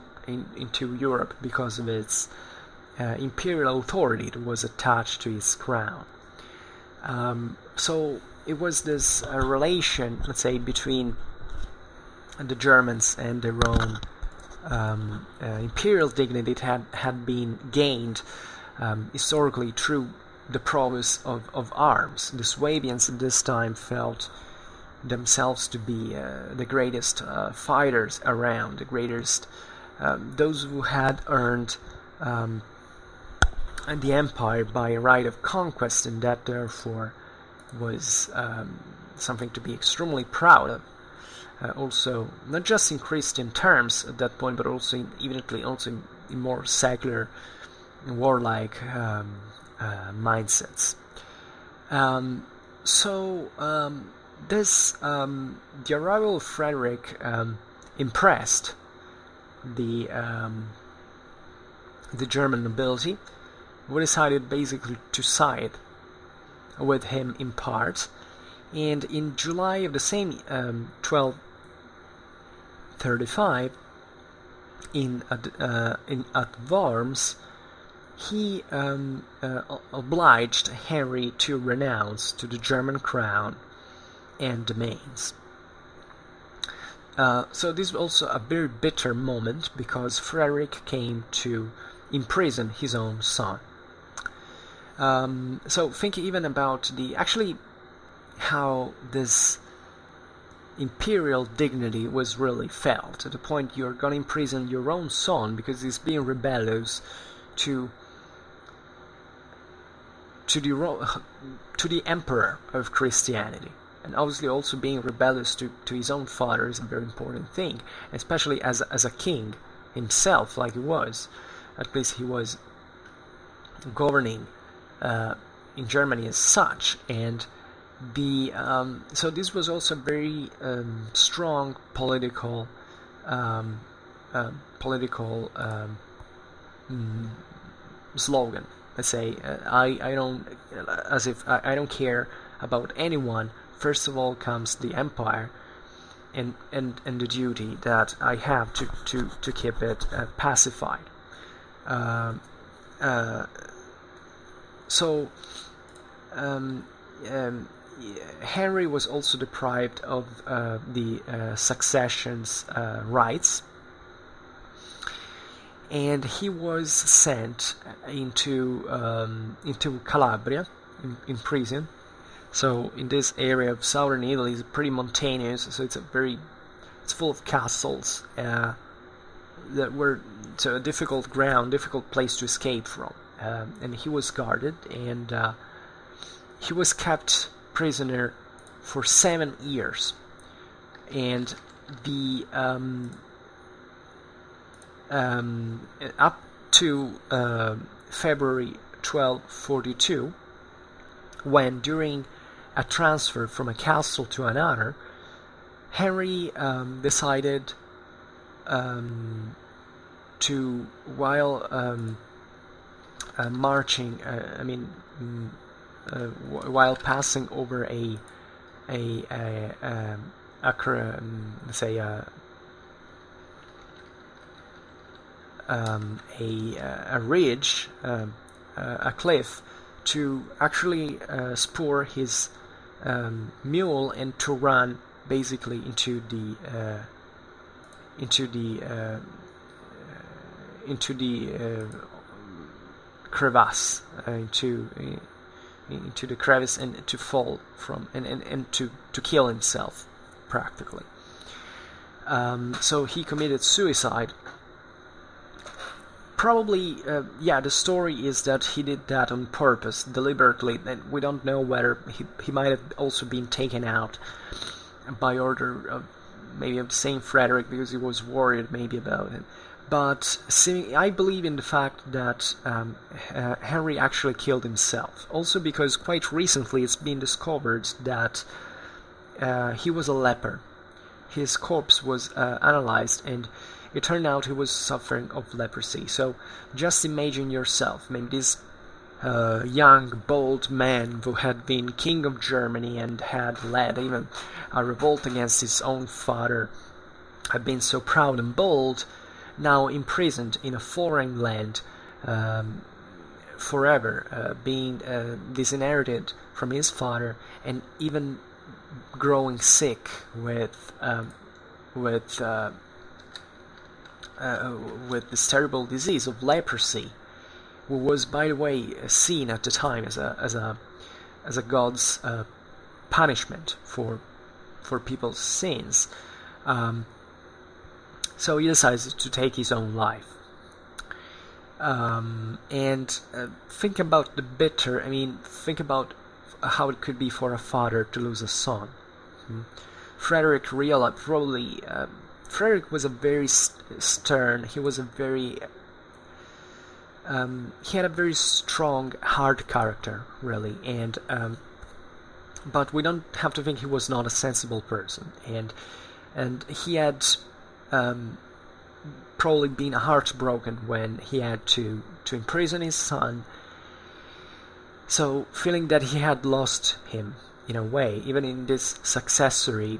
[SPEAKER 1] Europe because of its imperial authority that was attached to its crown. So it was this relation, let's say, between the Germans and their own imperial dignity that had been gained historically through the prowess of arms. The Swabians at this time felt themselves to be the greatest fighters around, the greatest, those who had earned the empire by a right of conquest, and that therefore was something to be extremely proud of. Also, not just in Christian terms at that point, but also evidently also in more secular, warlike mindsets. The arrival of Frederick impressed the German nobility, who decided basically to side with him in part. And in July of the same 1235, at Worms, he obliged Henry to renounce to the German crown and domains. So this was also a very bitter moment, because Frederick came to imprison his own son. So think even about how this imperial dignity was really felt, to the point you're going to imprison your own son because he's being rebellious to the emperor of Christianity. And obviously also being rebellious to his own father is a very important thing, especially as a king himself, like he was. At least he was governing in Germany as such. And so this was also a very strong political slogan. Let's say, I don't care about anyone. First of all comes the empire, and the duty that I have to keep it pacified. Henry was also deprived of the succession's rights, and he was sent into Calabria in prison. So in this area of southern Italy is pretty mountainous, so it's full of castles that were a difficult place to escape from. And he was guarded, and he was kept prisoner for 7 years. And up to February 1242, when during a transfer from a castle to another, Henry decided to, while marching, while passing over a ridge, a cliff, to actually spur his mule and to run basically into the crevasse, into the crevice, and to fall from and to kill himself practically. So he committed suicide. Probably, the story is that he did that on purpose, deliberately, and we don't know whether he might have also been taken out by order of maybe of Saint Frederick, because he was worried maybe about it. But I believe in the fact that Henry actually killed himself. Also because quite recently it's been discovered that he was a leper. His corpse was analyzed, and it turned out he was suffering of leprosy. So just imagine yourself, maybe this young, bold man who had been king of Germany and had led even a revolt against his own father, had been so proud and bold, now imprisoned in a foreign land forever, being disinherited from his father, and even growing sick with this terrible disease of leprosy, who was, by the way, seen at the time as a god's punishment for people's sins. So he decides to take his own life. And think about the bitter. I mean, think about how it could be for a father to lose a son. Frederick realized probably. Frederick was a very stern. He was a very. He had a very strong, hard character, really, and but we don't have to think he was not a sensible person, and he had probably been heartbroken when he had to imprison his son. So feeling that he had lost him in a way, even in this successory,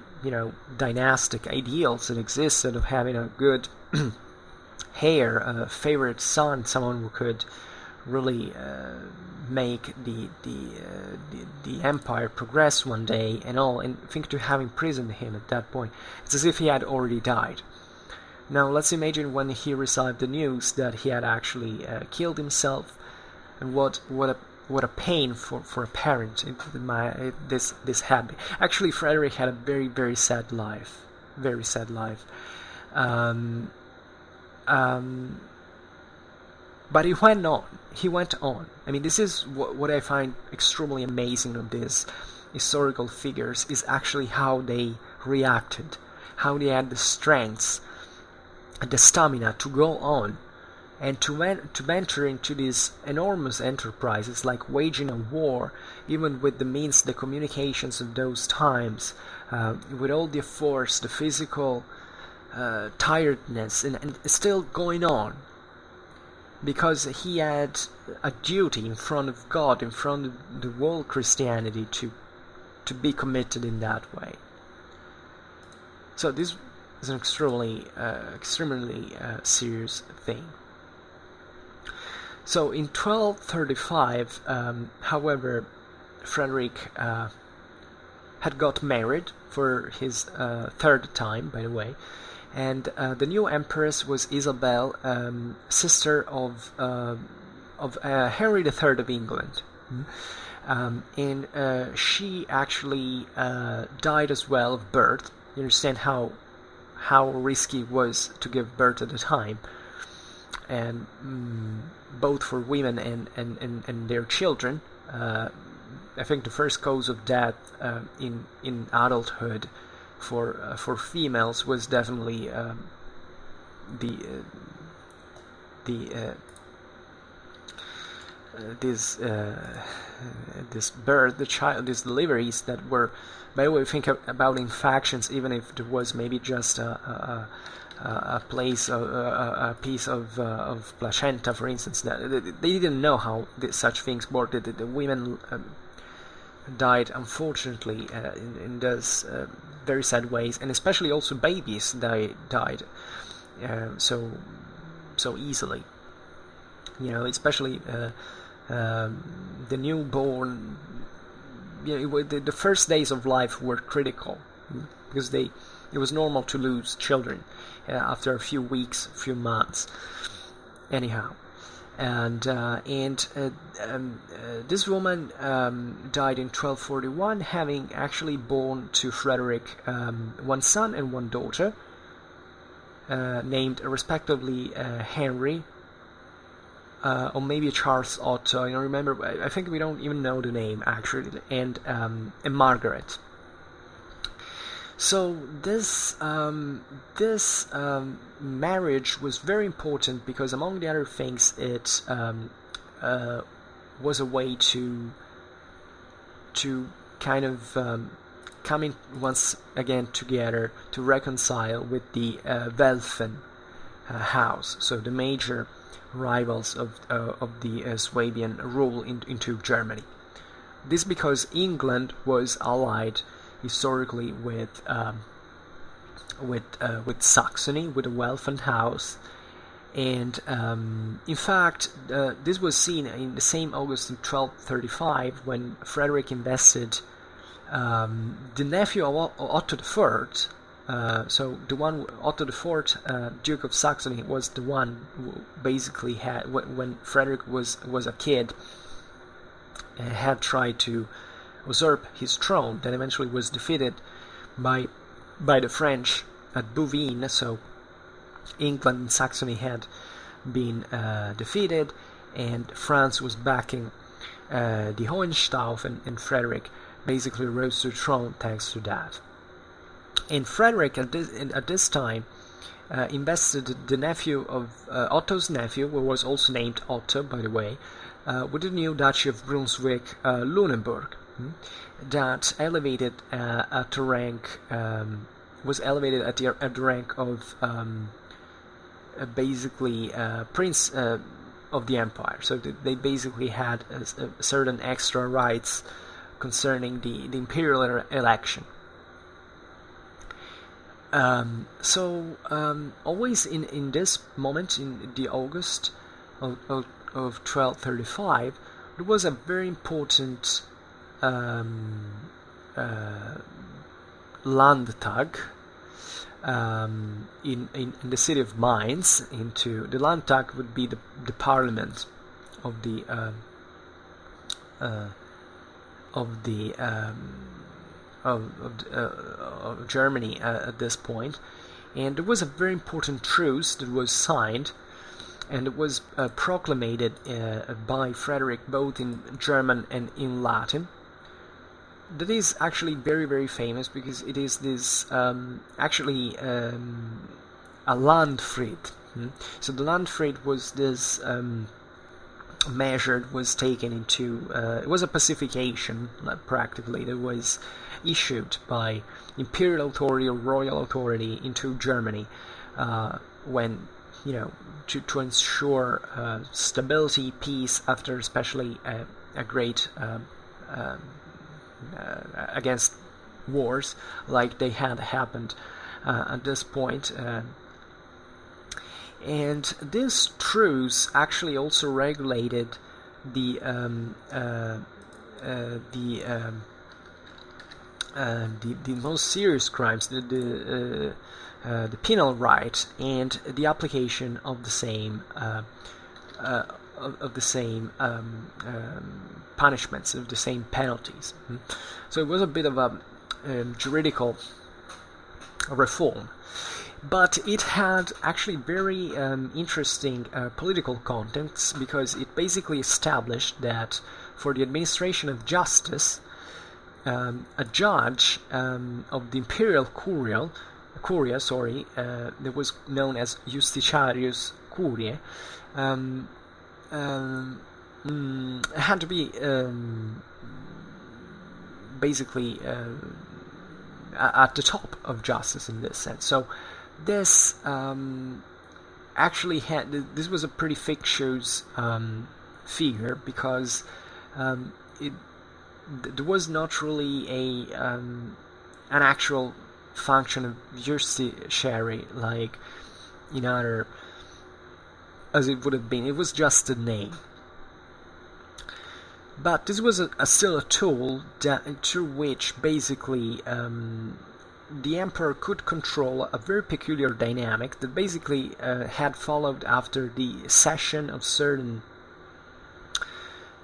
[SPEAKER 1] dynastic ideals that existed of having a good heir, a favorite son, someone who could really make the empire progress one day and all, and think to have imprisoned him at that point, it's as if he had already died. Now let's imagine when he received the news that he had actually killed himself, and what a pain for a parent this had been. Actually, Frederick had a very, very sad life. Very sad life. But he went on. He went on. I mean, this is what I find extremely amazing of these historical figures, is actually how they reacted, how they had the strength, the stamina to go on, and to venture into these enormous enterprises, like waging a war, even with the means, the communications of those times, with all the force, the physical tiredness, and still going on, because he had a duty in front of God, in front of the whole Christianity, to be committed in that way. So this is an extremely serious thing. So in 1235, however, Frederick had got married for his third time, by the way, and the new empress was Isabel, sister of Henry III of England. And she actually died as well of birth. You understand how risky it was to give birth at the time, and both for women and their children. I think the first cause of death in adulthood for females was definitely this birth, the child, these deliveries that were, by the way, think about infections, even if it was maybe just a piece of placenta, for instance. That they didn't know how such things worked. The women died, unfortunately, in those very sad ways, and especially also babies died so easily. Especially the newborn. The first days of life were critical, because it was normal to lose children after a few weeks, few months. Anyhow, and this woman died in 1241, having actually born to Frederick one son and one daughter. named respectively Henry, or maybe Charles Otto. I don't remember. I think we don't even know the name actually, and Margaret. So this marriage was very important because, among the other things, it was a way to kind of coming once again together to reconcile with the Welfen house, so the major rivals of the Swabian rule into Germany. This because England was allied historically with Saxony, with the Welfen house, and in fact this was seen in the same August in 1235 when Frederick invested the nephew of Otto IV. So the one, Otto IV, Duke of Saxony, was the one who basically had, when Frederick was a kid, had tried to usurp his throne, then eventually was defeated by the French at Bouvines. So England and Saxony had been defeated, and France was backing the Hohenstaufen, and Frederick basically rose to the throne thanks to that. And Frederick at this time invested the nephew of Otto's nephew, who was also named Otto, by the way, with the new Duchy of Brunswick-Lunenburg, that elevated at the rank was elevated at the rank of basically prince of the empire. So they basically had a certain extra rights concerning the imperial election. Always in this moment, in the August of 1235, there was a very important Landtag in the city of Mainz. The Landtag would be the parliament of Germany at this point, and there was a very important truce that was signed, and it was proclaimed by Frederick both in German and in Latin. That is actually very, very famous because it is this actually a Landfried. So the Landfried was this measure was taken into, it was a pacification practically that was issued by imperial authority or royal authority into Germany when, to ensure stability, peace after especially a great against wars like they had happened at this point. And this truce actually also regulated the most serious crimes, the penal right, and the application of the same punishments, of the same penalties. So it was a bit of a juridical reform. But it had actually very interesting political contents, because it basically established that for the administration of justice, a judge of the imperial curia, that was known as Justitiarius Curiae, had to be basically at the top of justice in this sense. So this actually this was a pretty fictitious figure, because there was not really an actual function of justiciary like in other, as it would have been. It was just a name. But this was still a tool through which basically the emperor could control a very peculiar dynamic that basically had followed after the cession of certain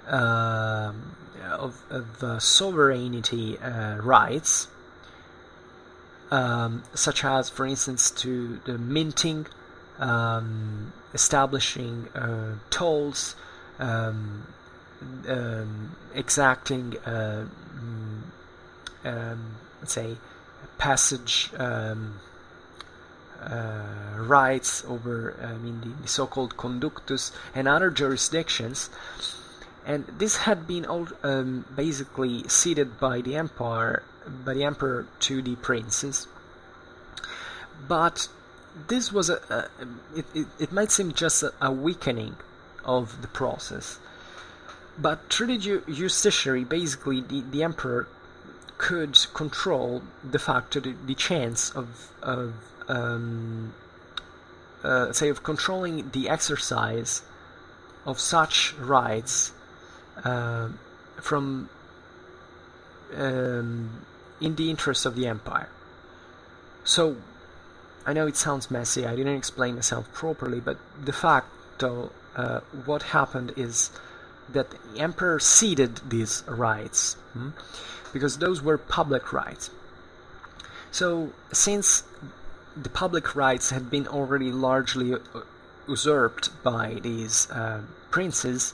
[SPEAKER 1] of sovereignty rights such as, for instance, to the minting, establishing tolls, exacting, let's say, passage rights over the so-called conductus and other jurisdictions. And this had been all basically ceded by the emperor to the princes. But this was it might seem just a weakening of the process. But through the justiciary, basically the emperor could control de facto the chance of controlling the exercise of such rights from in the interest of the empire. So I know it sounds messy, I didn't explain myself properly, but de facto what happened is that the emperor ceded these rights, because those were public rights. So since the public rights had been already largely usurped by these princes,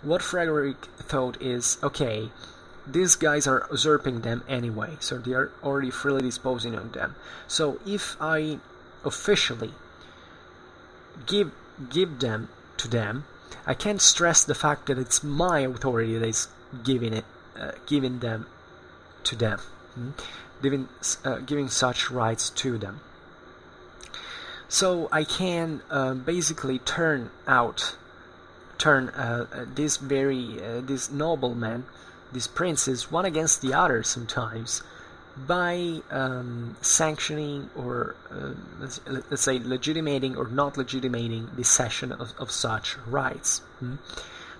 [SPEAKER 1] what Frederick thought is, okay, these guys are usurping them anyway, so they are already freely disposing of them. So if I officially give them to them, I can't stress the fact that it's my authority that is giving them to them, giving such rights to them. So I can basically turn these noblemen, these princes, one against the other sometimes, by sanctioning or let's say legitimating or not legitimating the cession of such rights.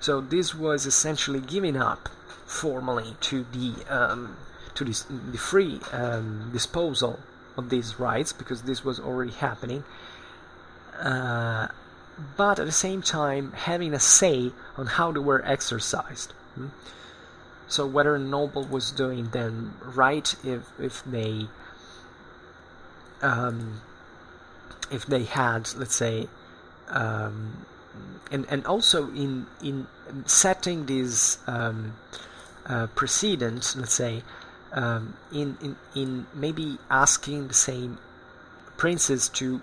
[SPEAKER 1] So this was essentially giving up formally to the free disposal of these rights, because this was already happening, but at the same time having a say on how they were exercised. So whether a noble was doing them right, if they had, let's say, and also in setting these precedents, let's say, in maybe asking the same princes to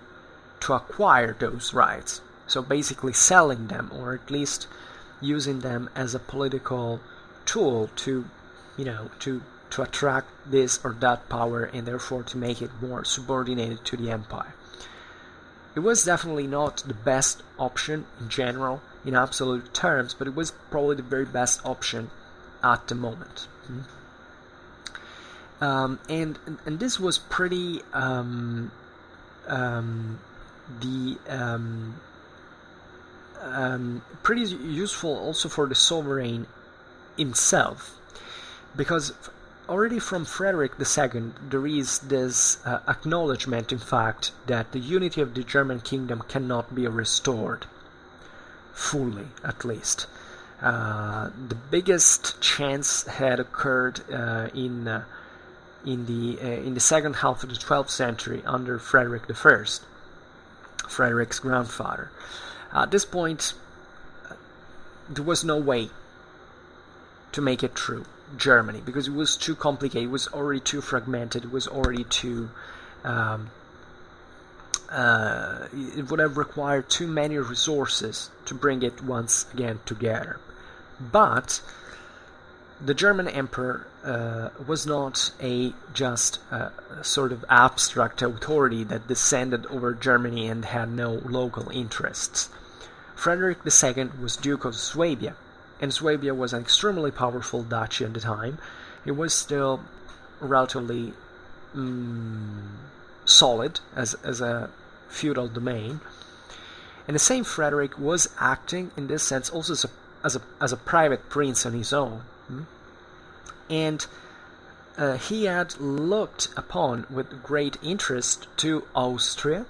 [SPEAKER 1] acquire those rights. So basically selling them, or at least using them as a political tool to attract this or that power, and therefore to make it more subordinated to the empire. It was definitely not the best option in general, in absolute terms, but it was probably the very best option at the moment. And this was pretty pretty useful also for the sovereign himself, because already from Frederick II there is this acknowledgement, in fact, that the unity of the German kingdom cannot be restored fully, at least. The biggest chance had occurred in the second half of the 12th century under Frederick I, Frederick's grandfather. At this point, there was no way to make it true, Germany, because it was too complicated, it was already too fragmented, it was already too... it would have required too many resources to bring it once again together. But the German emperor was not a just sort of abstract authority that descended over Germany and had no local interests. Frederick II was Duke of Swabia, and Swabia was an extremely powerful duchy at the time. It was still relatively solid as a feudal domain, and the same Frederick was acting in this sense also as a private prince on his own, and he had looked upon with great interest to Austria.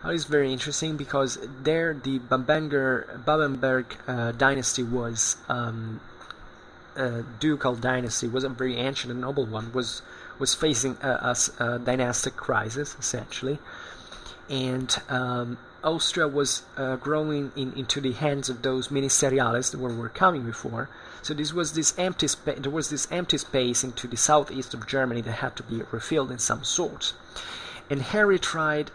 [SPEAKER 1] That is very interesting, because there the Babenberg dynasty was ducal dynasty, was a very ancient and noble one, was was facing a dynastic crisis, essentially, and Austria was growing into the hands of those ministeriales that were coming before. So there was this empty space into the southeast of Germany that had to be refilled in some sort. And Frederick tried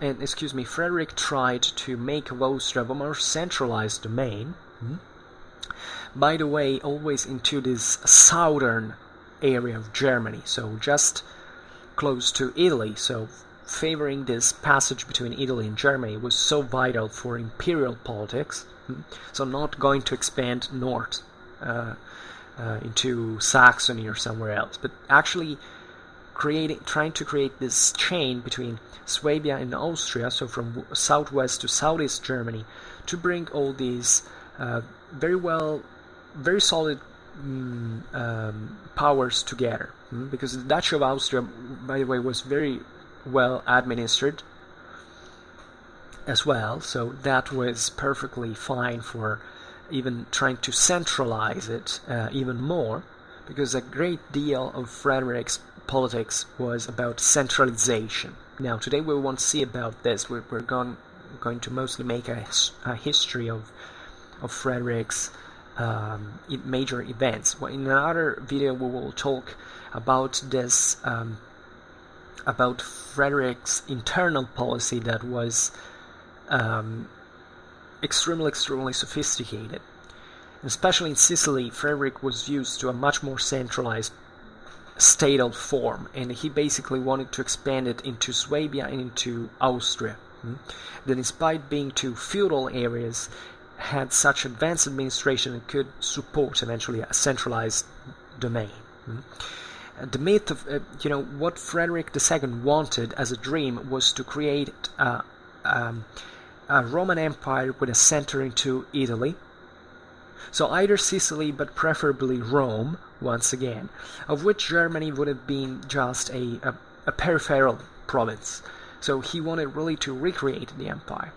[SPEAKER 1] to make of Austria a more centralized domain. By the way, always into this southern area of Germany, so just close to Italy. So favoring this passage between Italy and Germany was so vital for imperial politics. So not going to expand north into Saxony or somewhere else, but actually trying to create this chain between Swabia and Austria, so from southwest to southeast Germany, to bring all these very solid powers together. Because the Duchy of Austria, by the way, was very well administered as well, so that was perfectly fine for even trying to centralize it even more, because a great deal of Frederick's politics was about centralization. Now, today we won't see about this. We're going to mostly make a history of Frederick's major events. Well, in another video we will talk about this, about Frederick's internal policy that was extremely sophisticated. Especially in Sicily, Frederick was used to a much more centralized statal form, and he basically wanted to expand it into Swabia and into Austria. That, despite being two feudal areas, had such advanced administration and could support eventually a centralized domain. The myth of what Frederick II wanted as a dream was to create a Roman Empire with a center into Italy. So either Sicily, but preferably Rome, once again, of which Germany would have been just a peripheral province. So he wanted really to recreate the empire.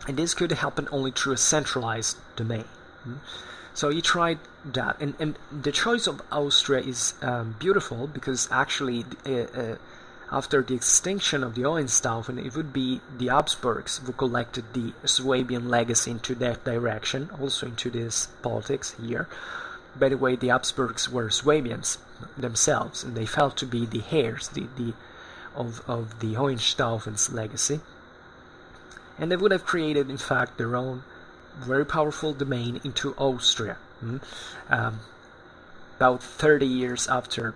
[SPEAKER 1] And this could happen only through a centralized domain. So he tried that. And the choice of Austria is beautiful, because actually after the extinction of the Hohenstaufen, it would be the Habsburgs who collected the Swabian legacy into that direction, also into this politics here. By the way, the Habsburgs were Swabians themselves, and they felt to be the heirs of the Hohenstaufen's legacy. And they would have created, in fact, their own very powerful domain into Austria, about 30 years after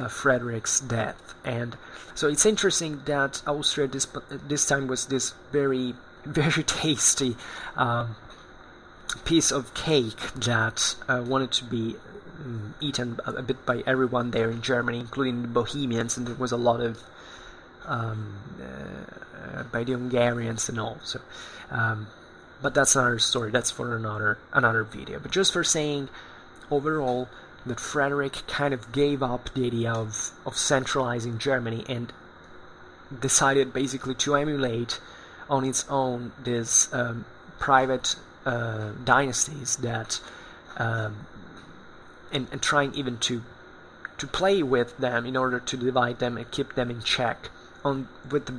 [SPEAKER 1] Frederick's death. And so it's interesting that Austria this time was this very tasty piece of cake that wanted to be eaten a bit by everyone there in Germany, including the Bohemians, and there was a lot of by the Hungarians and all. So, but that's another story. That's for another video. But just for saying, overall, that Frederick kind of gave up the idea of centralizing Germany and decided basically to emulate on its own these private dynasties that and trying even to play with them in order to divide them and keep them in check with the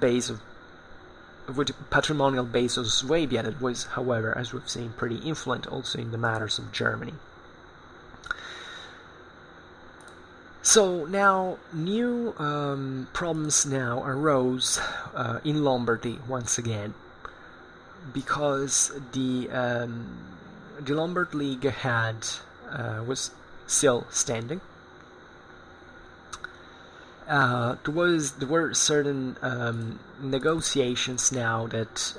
[SPEAKER 1] patrimonial base of Swabia, that was, however, as we've seen, pretty influent also in the matters of Germany. So now new problems now arose in Lombardy once again, because the Lombard League was still standing. There were certain negotiations now that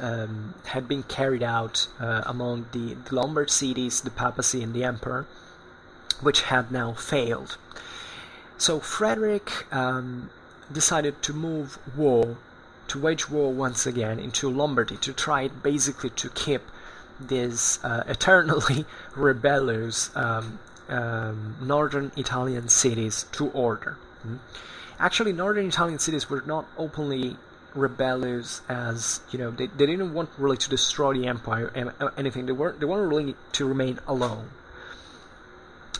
[SPEAKER 1] had been carried out among the Lombard cities, the papacy, and the emperor, which had now failed. So Frederick decided to wage war once again into Lombardy, to try basically to keep these eternally rebellious northern Italian cities to order. Actually, northern Italian cities were not openly rebellious, as they didn't want really to destroy the empire and anything. They weren't really to remain alone,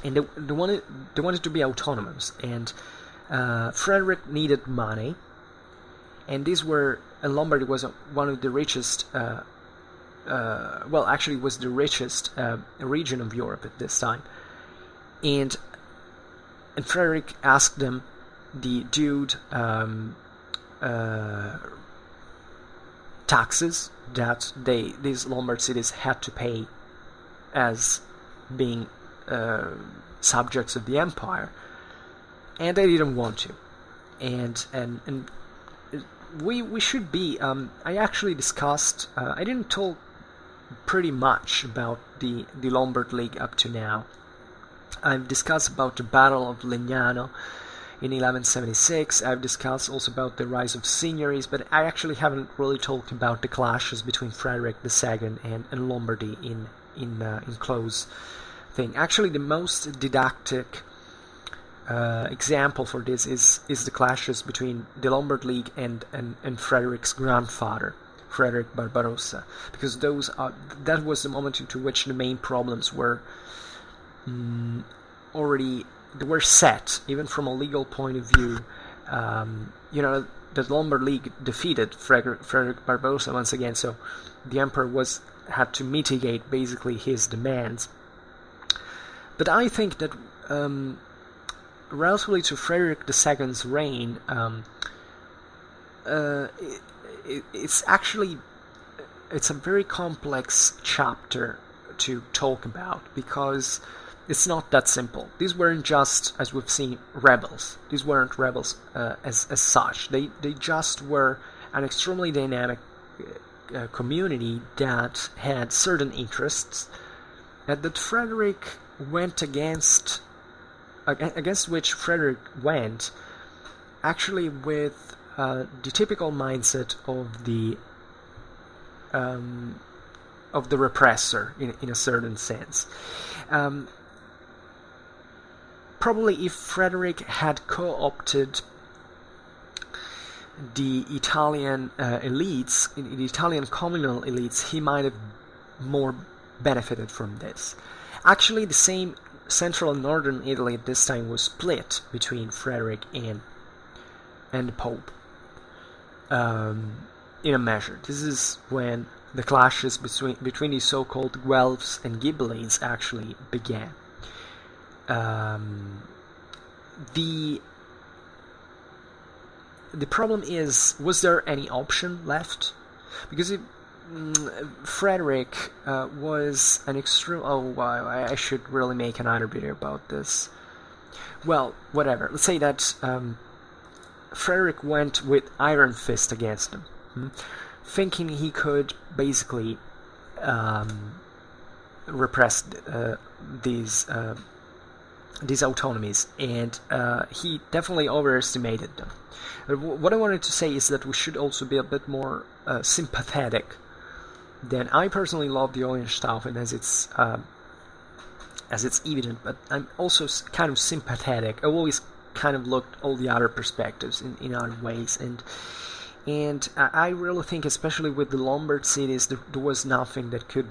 [SPEAKER 1] and they wanted to be autonomous. And Frederick needed money, and Lombardy was one of the richest. Well, actually, was the richest region of Europe at this time, and Frederick asked them the due taxes that these Lombard cities had to pay as being subjects of the empire, and they didn't want to. And we should be. I actually discussed. I didn't talk pretty much about the Lombard League up to now. I've discussed about the Battle of Legnano in 1176. I've discussed also about the rise of signories, but I actually haven't really talked about the clashes between Frederick II and Lombardy in close thing. Actually, the most didactic example for this is the clashes between the Lombard League and Frederick's grandfather, Frederick Barbarossa, because that was the moment into which the main problems were they were set, even from a legal point of view. The Lombard League defeated Frederick Barbarossa once again, so the emperor had to mitigate basically his demands. But I think that relatively to Frederick II's reign, it's a very complex chapter to talk about, because it's not that simple. These weren't just, as we've seen, rebels. These weren't rebels as such. They just were an extremely dynamic community that had certain interests that Frederick went against which Frederick went, actually with the typical mindset of the repressor in a certain sense. Probably if Frederick had co-opted the Italian elites, the Italian communal elites, he might have more benefited from this. Actually, the same central and northern Italy at this time was split between Frederick and the Pope in a measure. This is when the clashes between the so-called Guelphs and Ghibellines actually began. The problem is, was there any option left? Because Frederick was an extreme... Oh, wow, I should really make another video about this. Well, whatever. Let's say that Frederick went with iron fist against him, thinking he could basically repress these autonomies, and he definitely overestimated them. What I wanted to say is that we should also be a bit more sympathetic. Then I personally love the Hohenstaufen as it's evident, but I'm also kind of sympathetic. I always kind of looked all the other perspectives in other ways, and I really think, especially with the Lombard cities, there was nothing that could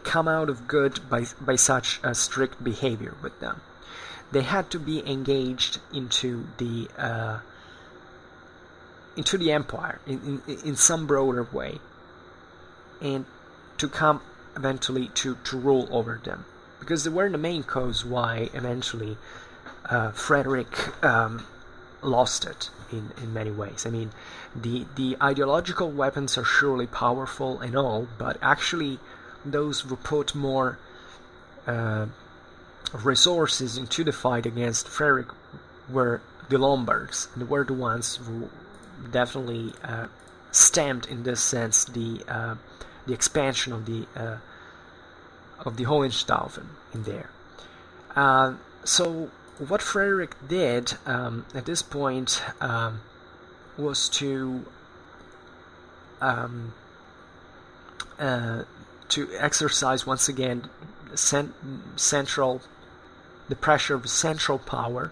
[SPEAKER 1] come out of good by such a strict behavior with them. They had to be engaged into the empire in some broader way, and to come eventually to rule over them, because they were the main cause why eventually Frederick lost it in many ways. I mean, the ideological weapons are surely powerful and all, but actually those who put more resources into the fight against Frederick were the Lombards, and they were the ones who definitely stemmed, in this sense, the expansion of the Hohenstaufen in there. So what Frederick did at this point was to exercise once again the pressure of central power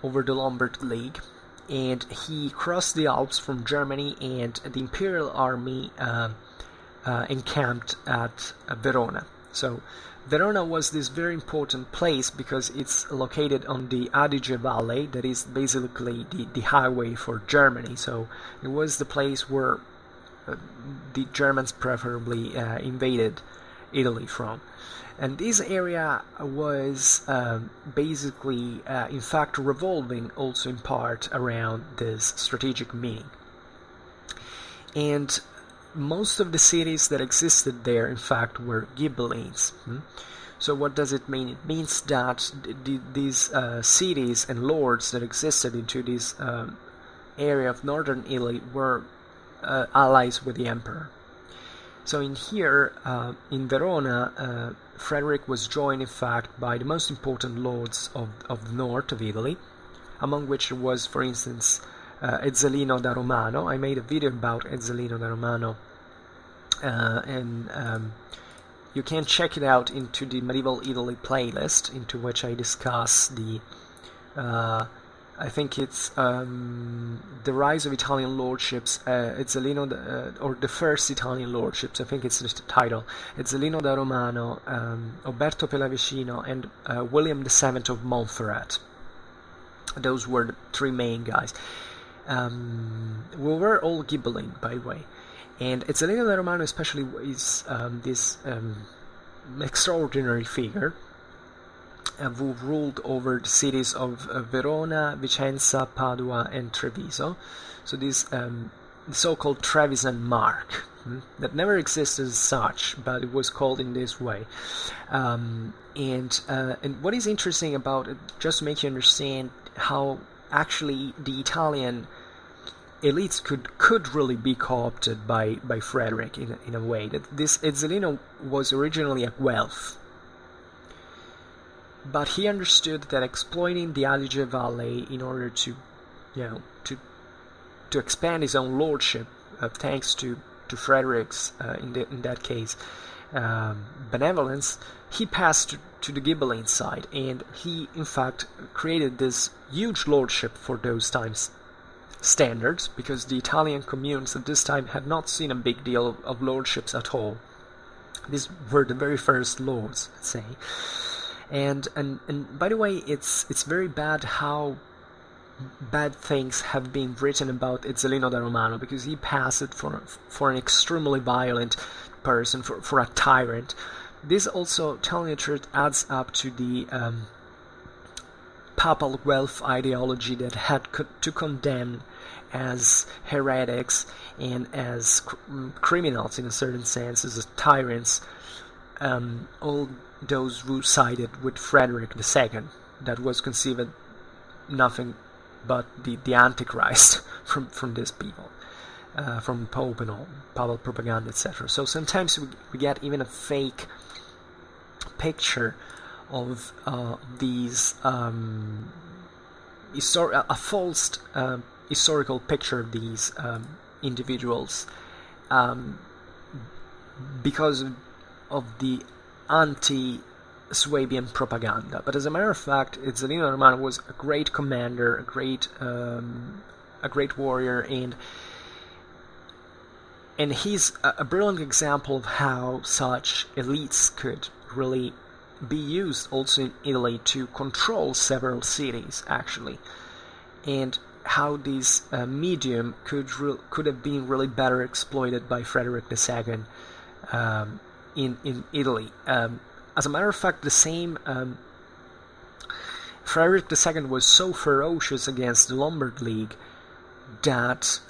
[SPEAKER 1] over the Lombard League, and he crossed the Alps from Germany, and the Imperial Army encamped at Verona. So Verona was this very important place because it's located on the Adige Valley, that is basically the highway for Germany. So it was the place where the Germans preferably invaded Italy from. And this area was basically, in fact, revolving also in part around this strategic meaning. And most of the cities that existed there, in fact, were Ghibellines. So what does it mean? It means that these cities and lords that existed into this area of northern Italy were allies with the emperor. So in here, in Verona, Frederick was joined, in fact, by the most important lords of the north of Italy, among which was, for instance, Ezzelino da Romano. I made a video about Ezzelino da Romano, and you can check it out into the Medieval Italy playlist, into which I discuss the, I think it's the rise of Italian lordships, Ezzelino, or the first Italian lordships, I think it's the title, Ezzelino da Romano, Oberto Pellavicino, and William VII of Montferrat. Those were the three main guys. We were all Ghibelline, by the way. And Ezzelino da Romano especially is this extraordinary figure who ruled over the cities of Verona, Vicenza, Padua, and Treviso. So this so-called Trevisan mark that never existed as such, but it was called in this way. And what is interesting about it, just to make you understand how actually the Italian elites could really be co-opted by Frederick in a way, that this Ezzelino was originally a Guelph, but he understood that exploiting the Adige Valley in order to expand his own lordship, thanks to Frederick's in that case benevolence, he passed to the Ghibelline side, and he in fact created this huge lordship for those times standards, because the Italian communes at this time had not seen a big deal of lordships at all. These were the very first lords, let's say. And by the way, it's very bad how bad things have been written about Ezzelino da Romano, because he passed for an extremely violent person, for a tyrant. This also, telling the truth, adds up to the papal Guelph ideology that had to condemn as heretics and as criminals, in a certain sense, as tyrants, all those who sided with Frederick II, that was conceived nothing but the Antichrist from these people, from Pope and all, papal propaganda, etc. So sometimes we get even a fake picture of these, a false historical picture of these individuals because of the anti-Swabian propaganda. But as a matter of fact, Ezzelino Romano was a great commander, a great warrior, and he's a brilliant example of how such elites could really be used also in Italy to control several cities, actually, and how this medium could have been really better exploited by Frederick II in Italy. As a matter of fact, the same Frederick II was so ferocious against the Lombard League that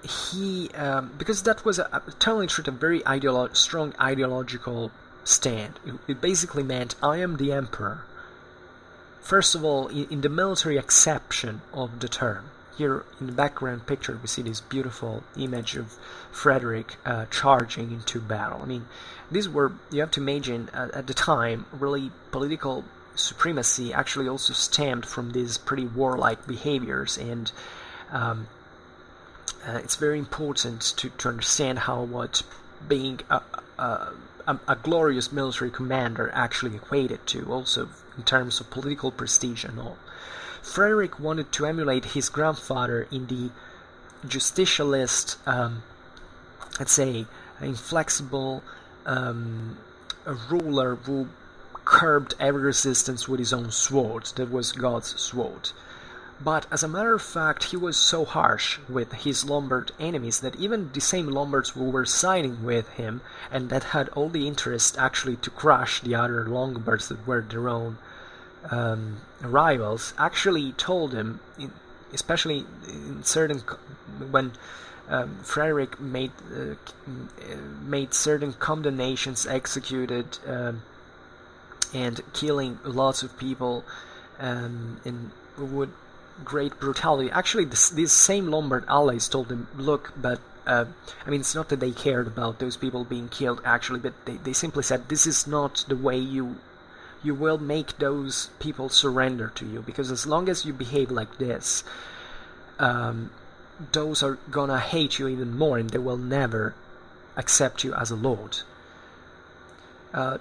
[SPEAKER 1] he, because that was telling the truth, a very strong ideological stand. It basically meant, I am the emperor. First of all, in the military acception of the term. Here in the background picture we see this beautiful image of Frederick charging into battle. I mean, these were, you have to imagine, at the time, really political supremacy actually also stemmed from these pretty warlike behaviors, and it's very important to understand how what being a glorious military commander actually equated to, also in terms of political prestige and all. Frederick wanted to emulate his grandfather in the justicialist, let's say, inflexible a ruler who curbed every resistance with his own sword. That was God's sword. But as a matter of fact, he was so harsh with his Lombard enemies that even the same Lombards who were siding with him and that had all the interest actually to crush the other Lombards that were their own rivals, actually told him, especially in certain when Frederick made certain condemnations, executed and killing lots of people in would great brutality. Actually, these same Lombard allies told him, look, but I mean, it's not that they cared about those people being killed, actually, but they simply said, this is not the way you will make those people surrender to you, because as long as you behave like this, those are gonna hate you even more, and they will never accept you as a lord.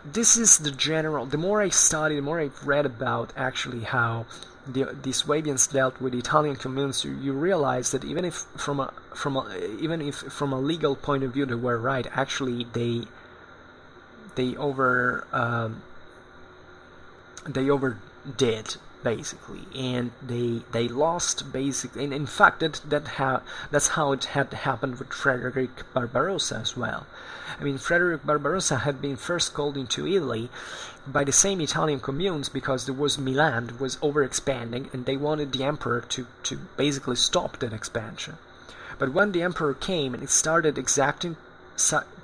[SPEAKER 1] This is the general. The more I study, the more I've read about actually how the Swabians dealt with the Italian communes, you realize that even if from a legal point of view they were right, actually they overdid basically, and they lost basically. And in fact, that's how it had happened with Frederick Barbarossa as well. I mean, Frederick Barbarossa had been first called into Italy by the same Italian communes because there was Milan was overexpanding, and they wanted the emperor to basically stop that expansion. But when the emperor came and it started exacting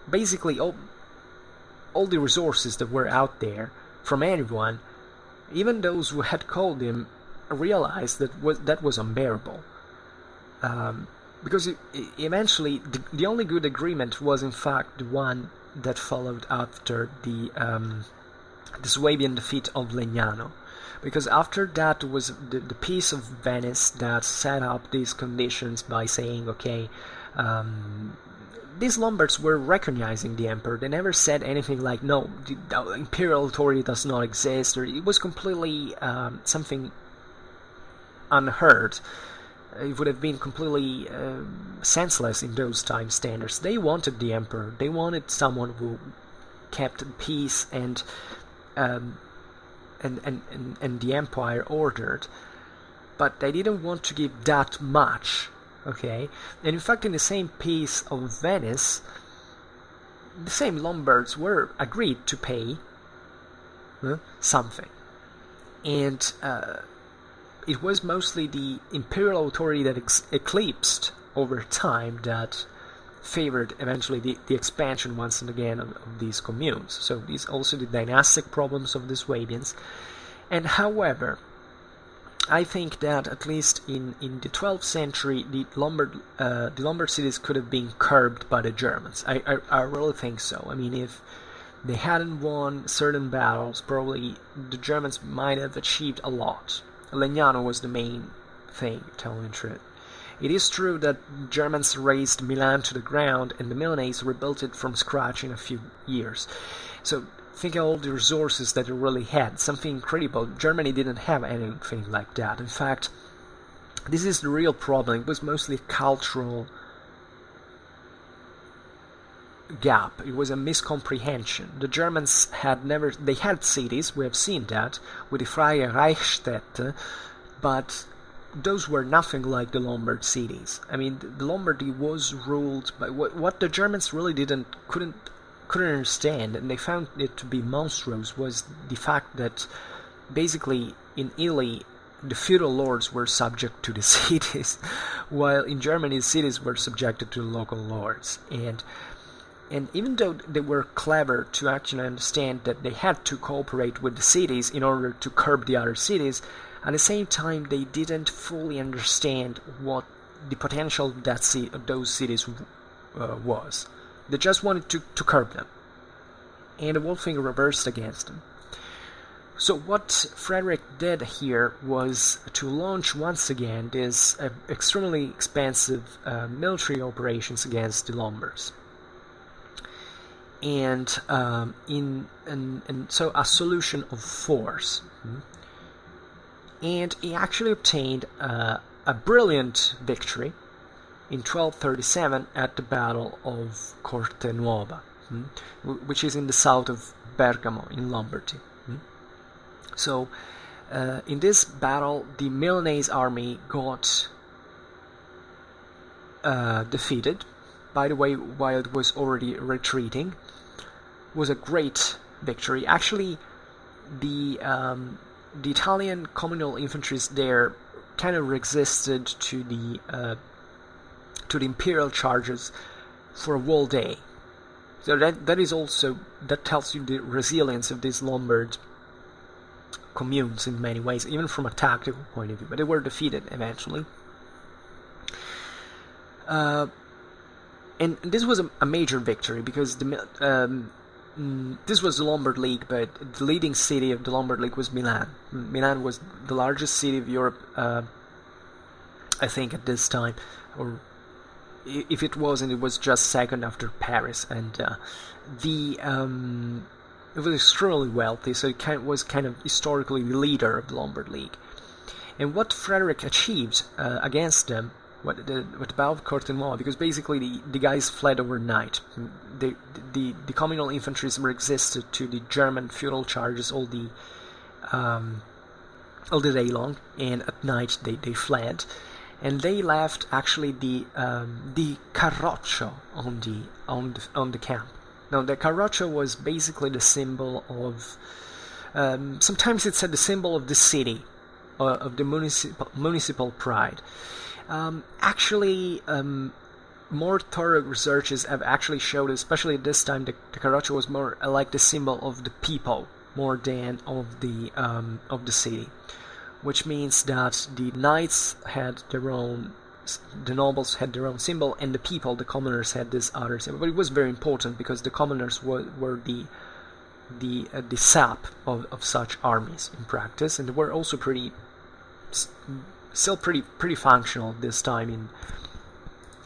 [SPEAKER 1] basically all the resources that were out there from anyone, even those who had called him realized that was unbearable. Because eventually the only good agreement was in fact the one that followed after the Swabian defeat of Legnano. Because after that was the Peace of Venice that set up these conditions by saying, okay, these Lombards were recognizing the emperor. They never said anything like, no, the imperial authority does not exist, or it was completely something unheard. It would have been completely senseless in those time standards. They wanted the emperor. They wanted someone who kept peace and the empire ordered, but they didn't want to give that much. Okay, and in fact, in the same Peace of Venice, the same Lombards were agreed to pay something, and it was mostly the imperial authority that eclipsed over time that favored eventually the expansion once and again of these communes. So these also the dynastic problems of the Swabians, and however, I think that at least in the 12th century, the Lombard cities could have been curbed by the Germans. I really think so. I mean, if they hadn't won certain battles, probably the Germans might have achieved a lot. Legnano was the main thing, telling the truth. It is true that Germans razed Milan to the ground, and the Milanese rebuilt it from scratch in a few years. So think of all the resources that it really had. Something incredible. Germany didn't have anything like that. In fact, this is the real problem. It was mostly a cultural gap. It was a miscomprehension. The Germans they had cities, we have seen that, with the Freie Reichsstädte, but those were nothing like the Lombard cities. I mean, the Lombardy was ruled by what the Germans really couldn't understand, and they found it to be monstrous, was the fact that basically in Italy the feudal lords were subject to the cities, while in Germany the cities were subjected to the local lords. And even though they were clever to actually understand that they had to cooperate with the cities in order to curb the other cities, at the same time they didn't fully understand what the potential of those cities was. They just wanted to curb them, and the whole thing reversed against them. So what Frederick did here was to launch once again this extremely expensive military operations against the Lombards. And so a solution of force. And he actually obtained a brilliant victory in 1237 at the Battle of Cortenuova, which is in the south of Bergamo in Lombardy. So in this battle, the Milanese army got defeated. By the way, while it was already retreating, it was a great victory. Actually, the Italian communal infantry there kind of resisted to the imperial charges for a whole day. So that tells you the resilience of these Lombard communes in many ways, even from a tactical point of view. But they were defeated eventually. And this was a major victory because this was the Lombard League, but the leading city of the Lombard League was Milan. Milan was the largest city of Europe, I think, at this time, or if it wasn't, it was just second after Paris. And it was extremely wealthy, so it was kind of historically the leader of the Lombard League. And what Frederick achieved against them, what the Battle of Cortenois, because basically the guys fled overnight. The communal infantry resisted to the German feudal charges all the day long, and at night they fled, and they left actually the carroccio on the camp. Now the carroccio was basically the symbol of sometimes it said the symbol of the city, of the municipal pride. More thorough researches have actually showed, especially at this time, the carroccio was more like the symbol of the people more than of the city, which means that the knights had their own, the nobles had their own symbol, and the people, the commoners, had this other symbol. But it was very important because the commoners were the sap of such armies in practice, and they were also still pretty functional this time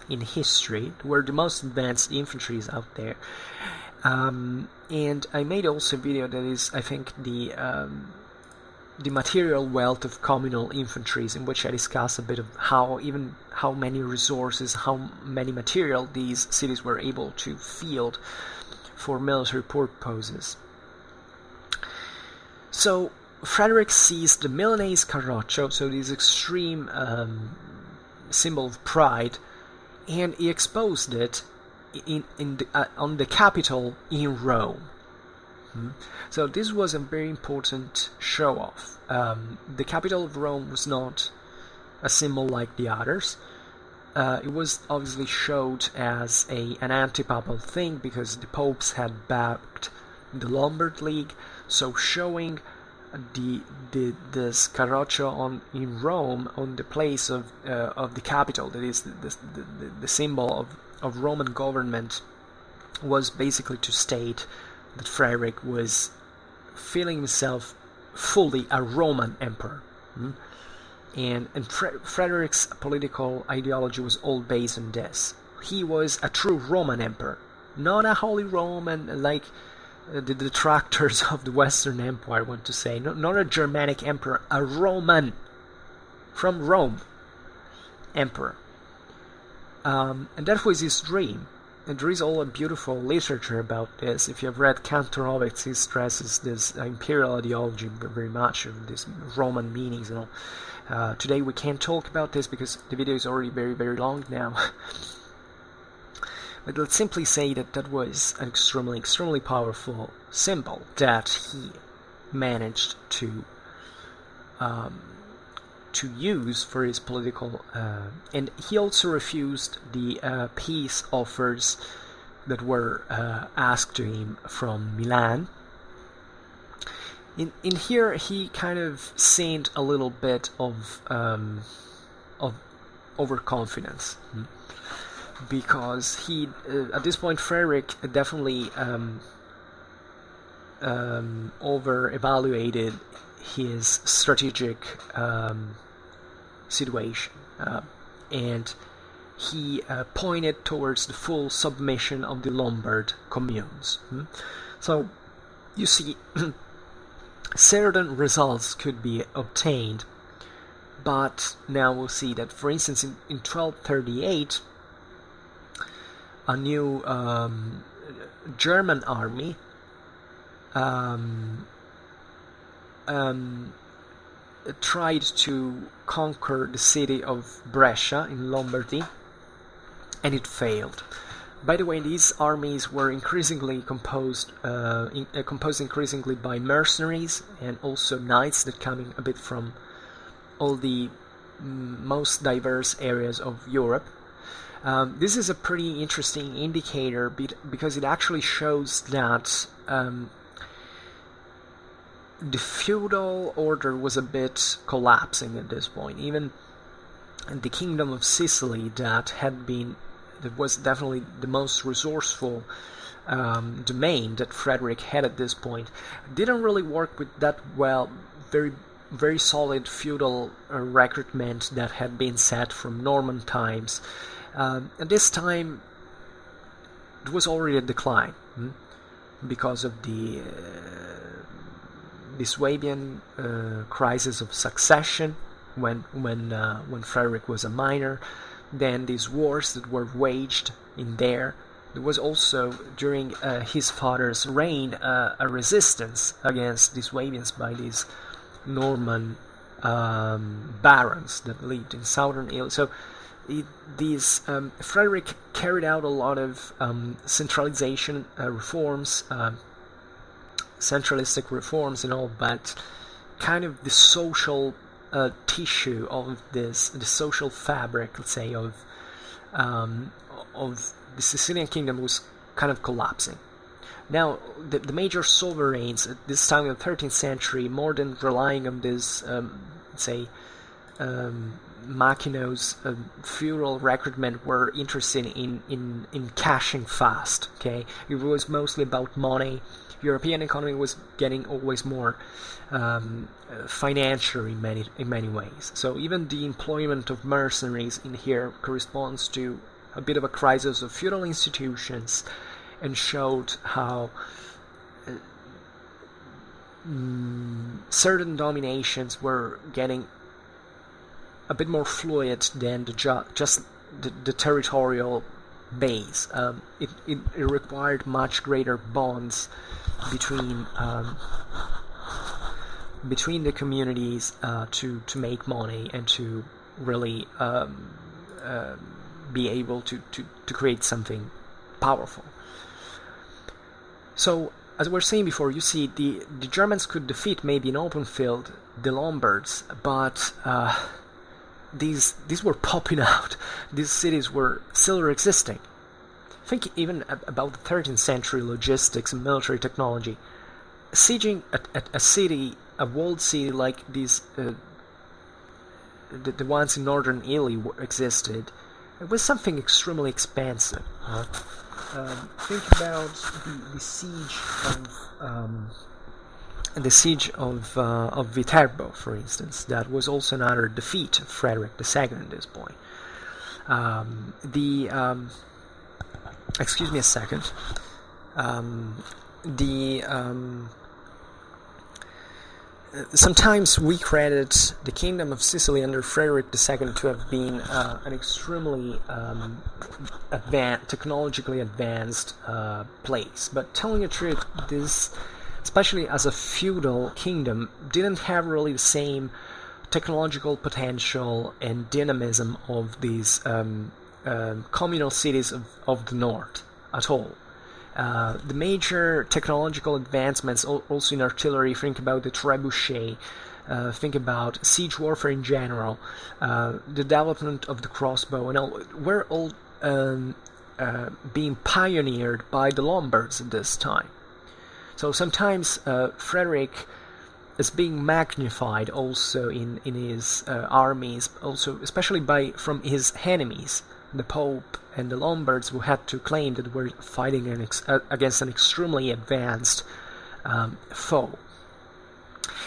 [SPEAKER 1] in history. Were the most advanced infantries out there, and I made also a video that is, I think, the material wealth of communal infantries, in which I discuss a bit of how many resources, how many material these cities were able to field for military purposes. So Frederick seized the Milanese carroccio, so this extreme symbol of pride, and he exposed it on the Capitol in Rome. So this was a very important show-off. The Capitol of Rome was not a symbol like the others. It was obviously showed as an anti-papal thing because the popes had backed the Lombard League. So showing this carroccio in Rome on the place of the Capitol, that is the symbol of Roman government, was basically to state that Frederick was feeling himself fully a Roman emperor. And Frederick's political ideology was all based on this. He was a true Roman emperor, not a Holy Roman like the detractors of the Western Empire want to say. Not a Germanic emperor, a Roman, from Rome, emperor. And that was his dream. And there is all a beautiful literature about this. If you have read Kantorowicz, he stresses this imperial ideology very much, of these Roman meanings and all. Today we can't talk about this because the video is already very, very long now. But let's simply say that was an extremely, extremely powerful symbol that he managed to use for his political, and he also refused the peace offers that were asked to him from Milan. In here, he kind of sinned a little bit of overconfidence, because he, at this point, Frederick definitely over-evaluated his strategic situation, and he pointed towards the full submission of the Lombard communes. So you see, certain results could be obtained, but now we'll see that, for instance, in 1238, a new German army um, um, tried to conquer the city of Brescia in Lombardy, and it failed. By the way, these armies were increasingly composed increasingly by mercenaries and also knights that coming a bit from all the most diverse areas of Europe. This is a pretty interesting indicator because it actually shows that the feudal order was a bit collapsing at this point. Even the Kingdom of Sicily, that was definitely the most resourceful domain that Frederick had at this point, didn't really work with that well. Very solid feudal recruitment that had been set from Norman times. At this time, it was already a decline because of the Swabian crisis of succession when Frederick was a minor. Then these wars that were waged in there. There was also, during his father's reign, a resistance against the Swabians by these Norman barons that lived in southern Italy. So Frederick carried out a lot of centralization reforms, centralistic reforms and all, but kind of the social tissue of the social fabric, let's say, of the Sicilian kingdom was kind of collapsing. Now, the major sovereigns at this time in the 13th century, more than relying on this, Machinos feudal recruitment, were interested in cashing fast. Okay, it was mostly about money. European economy was getting always more financial in many ways. So even the employment of mercenaries in here corresponds to a bit of a crisis of feudal institutions, and showed how certain dominations were getting a bit more fluid than just the territorial base. It required much greater bonds between the communities to make money and to really be able to create something powerful. So, as we were saying before, you see, the Germans could defeat maybe in open field the Lombards, but these were popping out. These cities were still existing. Think even about the 13th century logistics and military technology. Sieging a city, a walled city like these, the ones in northern Italy existed, it was something extremely expensive. Think about the siege of Viterbo, for instance. That was also another defeat of Frederick II at this point. Excuse me a second. Sometimes we credit the Kingdom of Sicily under Frederick II to have been an extremely technologically advanced place. But telling the truth, this, especially as a feudal kingdom, didn't have really the same technological potential and dynamism of these communal cities of the north at all. The major technological advancements also in artillery, think about the trebuchet, think about siege warfare in general, the development of the crossbow, and all, were all being pioneered by the Lombards at this time. So sometimes Frederick is being magnified also in his armies, also especially from his enemies, the Pope and the Lombards, who had to claim that we're fighting against an extremely advanced foe.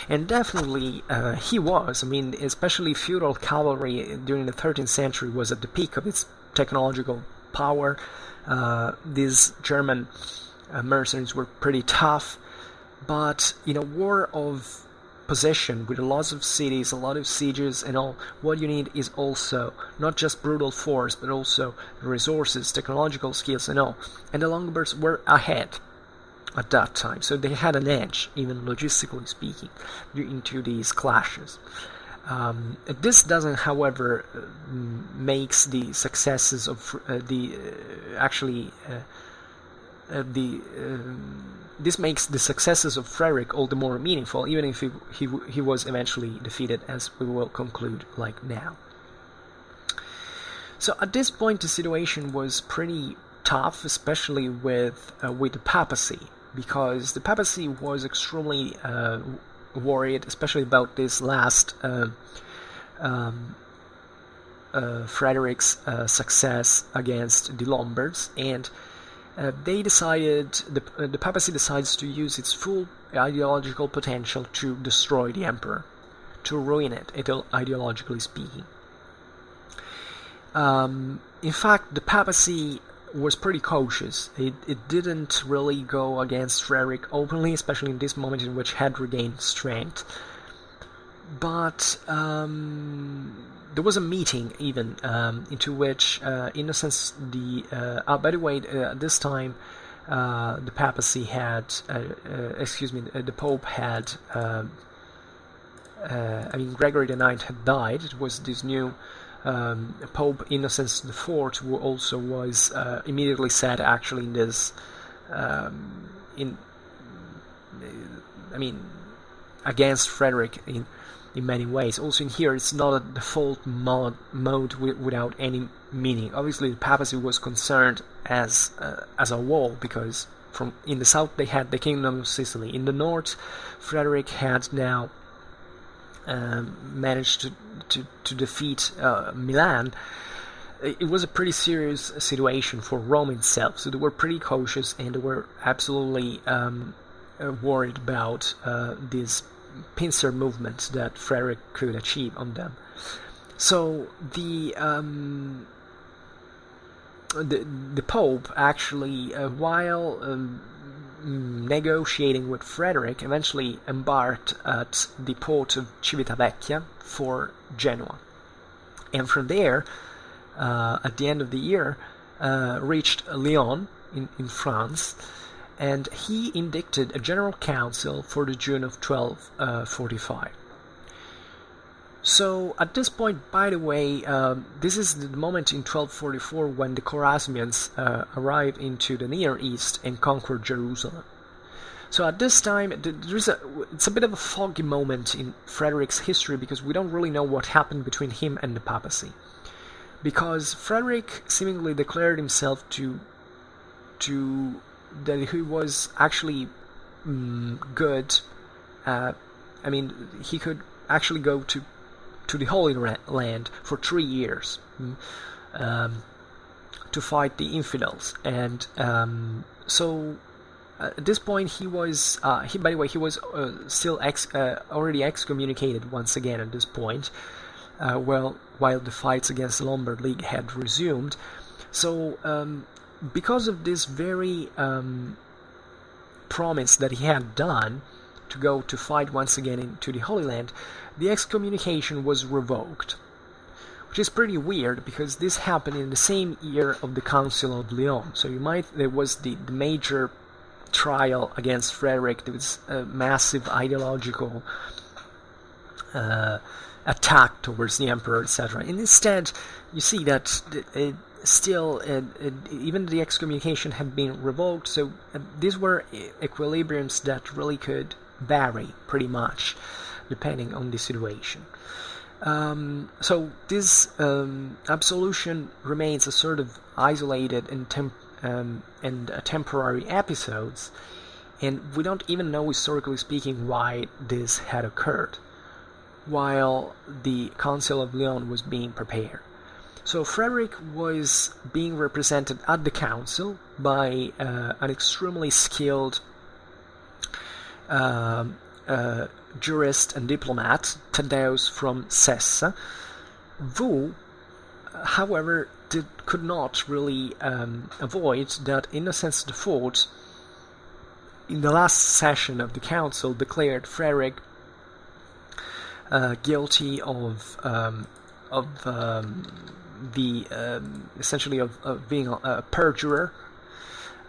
[SPEAKER 1] And definitely he was. I mean, especially feudal cavalry during the 13th century was at the peak of its technological power. These German mercenaries were pretty tough, but in a war of possession with lots of cities, a lot of sieges and all, what you need is also not just brutal force, but also resources, technological skills and all. And the Lombards were ahead. at that time. So they had an edge, even logistically speaking, into these clashes. This doesn't, however, makes the successes of this makes the successes of Frederick all the more meaningful, even if he was eventually defeated, as we will conclude like now. So at this point, the situation was pretty tough, especially with the papacy, because the papacy was extremely worried, especially about this last Frederick's success against the Lombards, and they decided, the papacy decides to use its full ideological potential to destroy the emperor, to ruin it, ideologically speaking. In fact, the papacy was pretty cautious. It didn't really go against Frederick openly, especially in this moment in which he had regained strength. But there was a meeting even into which Innocence by the way, this time the papacy had, the Pope had, Gregory IX had died. It was this new Pope Innocence IV, who also was immediately set actually in this, against Frederick in many ways. Also in here, it's not a default mode without any meaning. Obviously, the papacy was concerned as a whole, because in the south they had the Kingdom of Sicily. In the north, Frederick had now managed to defeat Milan. It was a pretty serious situation for Rome itself, so they were pretty cautious, and they were absolutely worried about this pincer movement that Frederick could achieve on them. So the Pope actually, while negotiating with Frederick, eventually embarked at the port of Civitavecchia for Genoa, and from there, at the end of the year, reached Lyon in France, and he indicted a general council for the June of 1245. So at this point, by the way, this is the moment in 1244 when the Chorasmians arrive into the Near East and conquer Jerusalem. So at this time, it's a bit of a foggy moment in Frederick's history, because we don't really know what happened between him and the papacy. Because Frederick seemingly declared himself that he was actually good. He could actually go to the Holy Land for 3 years to fight the infidels, and so at this point he was still already excommunicated once again at this point, while the fights against the Lombard League had resumed. So because of this very promise that he had done to go to fight once again into the Holy Land, the excommunication was revoked, which is pretty weird, because this happened in the same year of the Council of Lyon. So there was the major trial against Frederick. There was a massive ideological attack towards the emperor, etc. And instead, you see that even the excommunication had been revoked. So these were equilibriums that really could vary pretty much depending on the situation. So this absolution remains a sort of isolated and temporary episodes, and we don't even know, historically speaking, why this had occurred while the Council of Lyon was being prepared. So Frederick was being represented at the council by an extremely skilled jurist and diplomat, Thaddeus from Sessa, who, however, could not really avoid that Innocence IV, in the last session of the council, declared Frederick guilty of essentially of being a perjurer,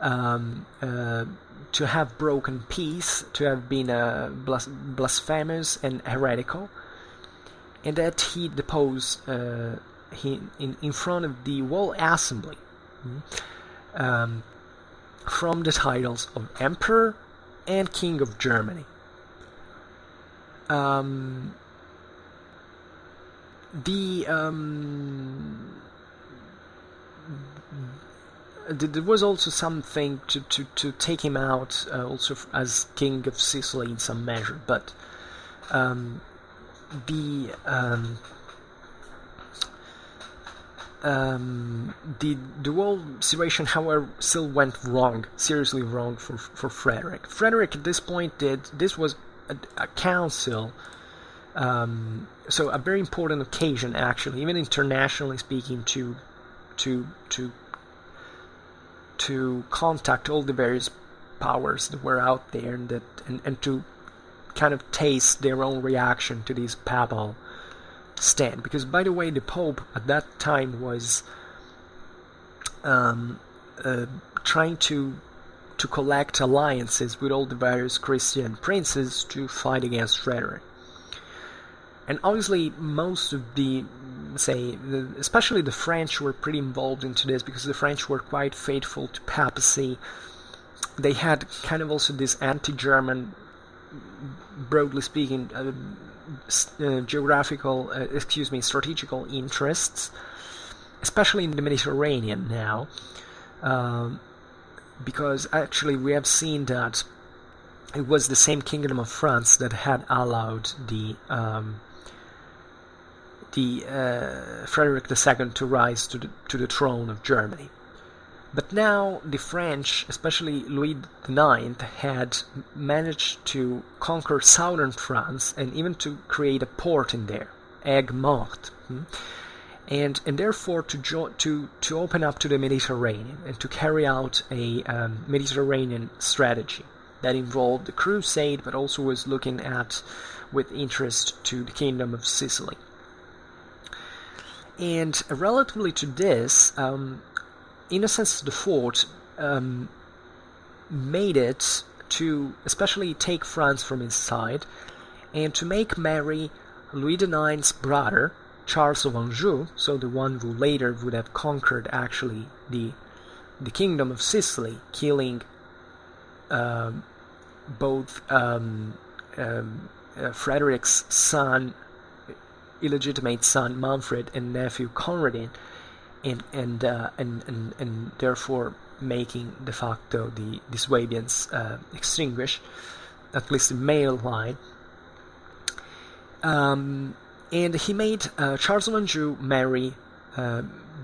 [SPEAKER 1] to have broken peace, to have been blasphemous and heretical, and that he deposed in front of the whole assembly from the titles of Emperor and King of Germany. There was also something to take him out also as King of Sicily in some measure, but the whole situation, however, still went wrong, seriously wrong for Frederick. Frederick at this point this was a council, so a very important occasion actually, even internationally speaking, to contact all the various powers that were out there and to kind of taste their own reaction to this papal stand. Because, by the way, the Pope at that time was trying to collect alliances with all the various Christian princes to fight against Frederick. And obviously most of especially the French were pretty involved into this, because the French were quite faithful to papacy. They had kind of also this anti-German, broadly speaking, strategical interests, especially in the Mediterranean now, because actually we have seen that it was the same Kingdom of France that had allowed the Frederick II to rise to the throne of Germany. But now the French, especially Louis IX, had managed to conquer southern France and even to create a port in there, Aigues-Mortes, and therefore to open up to the Mediterranean and to carry out a Mediterranean strategy that involved the Crusade, but also was looking at with interest to the Kingdom of Sicily. And relatively to this, Innocent IV made it to especially take France from his side and to make marry Louis IX's brother, Charles of Anjou, so the one who later would have conquered actually the Kingdom of Sicily, killing both Frederick's son, illegitimate son Manfred, and nephew Conradin, and therefore making de facto the Swabians extinguish, at least the male line. And he made Charles of Anjou marry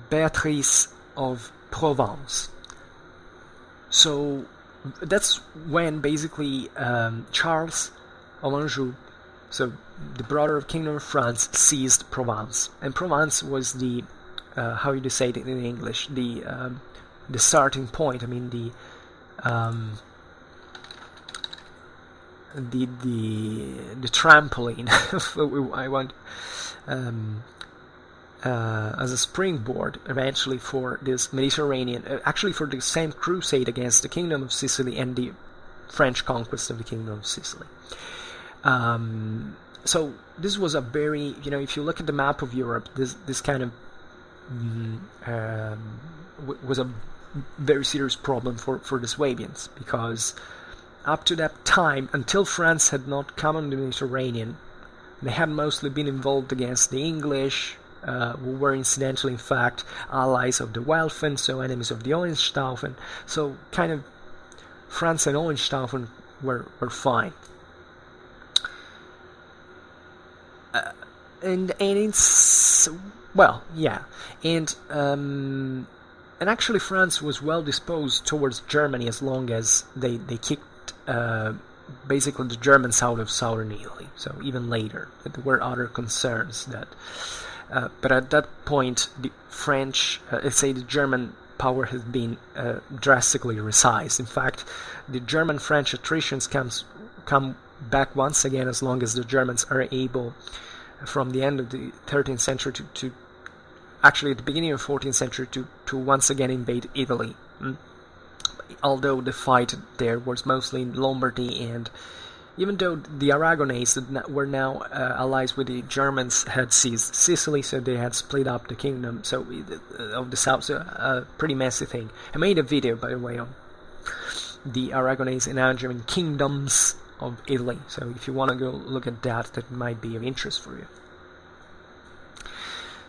[SPEAKER 1] Beatrice of Provence. So that's when basically Charles of Anjou, so the brother of Kingdom of France, seized Provence. And Provence was the how you say it in English, the starting point. I mean the trampoline. I want as a springboard eventually for this Mediterranean, actually for the same crusade against the Kingdom of Sicily and the French conquest of the Kingdom of Sicily. So this was a very, if you look at the map of Europe, this kind of was a very serious problem for the Swabians, because up to that time, until France had not come on the Mediterranean, they had mostly been involved against the English, who were incidentally, in fact, allies of the Welfen, so enemies of the Hohenstaufen. So kind of France and Hohenstaufen were fine. And it's, well, yeah, and actually France was well disposed towards Germany as long as they kicked basically the Germans out of southern Italy. So even later, there were other concerns that, but at that point, the French, let's say the German power has been drastically resized. In fact, the German-French attritions come back once again as long as the Germans are able, from the end of the 13th century to actually at the beginning of the 14th century, to once again invade Italy. although the fight there was mostly in Lombardy, and even though the Aragonese were now allies with the Germans, had seized Sicily, so they had split up the kingdom of the south, so a pretty messy thing. I made a video, by the way, on the Aragonese and Angevin kingdoms of Italy, so if you want to go look at that, that might be of interest for you.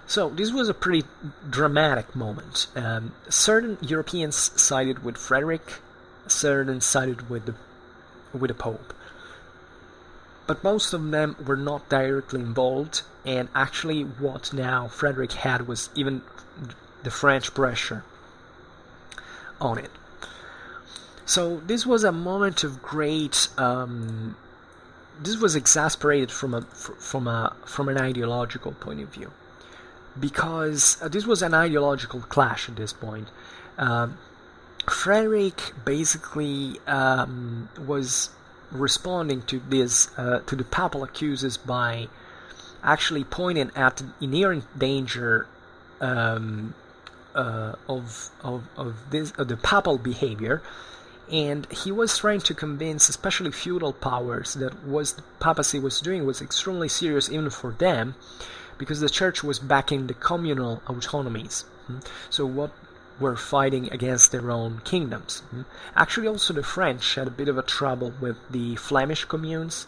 [SPEAKER 1] So this was a pretty dramatic moment. Certain Europeans sided with Frederick, certain sided with the Pope. But most of them were not directly involved, and actually what now Frederick had was even the French pressure on it. So this was a moment of great. This was exasperated from an ideological point of view, because this was an ideological clash at this point. Frederick basically was responding to this to the papal accuses by actually pointing at the inherent danger of the papal behavior, and he was trying to convince especially feudal powers that what the papacy was doing was extremely serious even for them, because the church was backing the communal autonomies. So what were fighting against their own kingdoms. Actually, also the French had a bit of a trouble with the Flemish communes,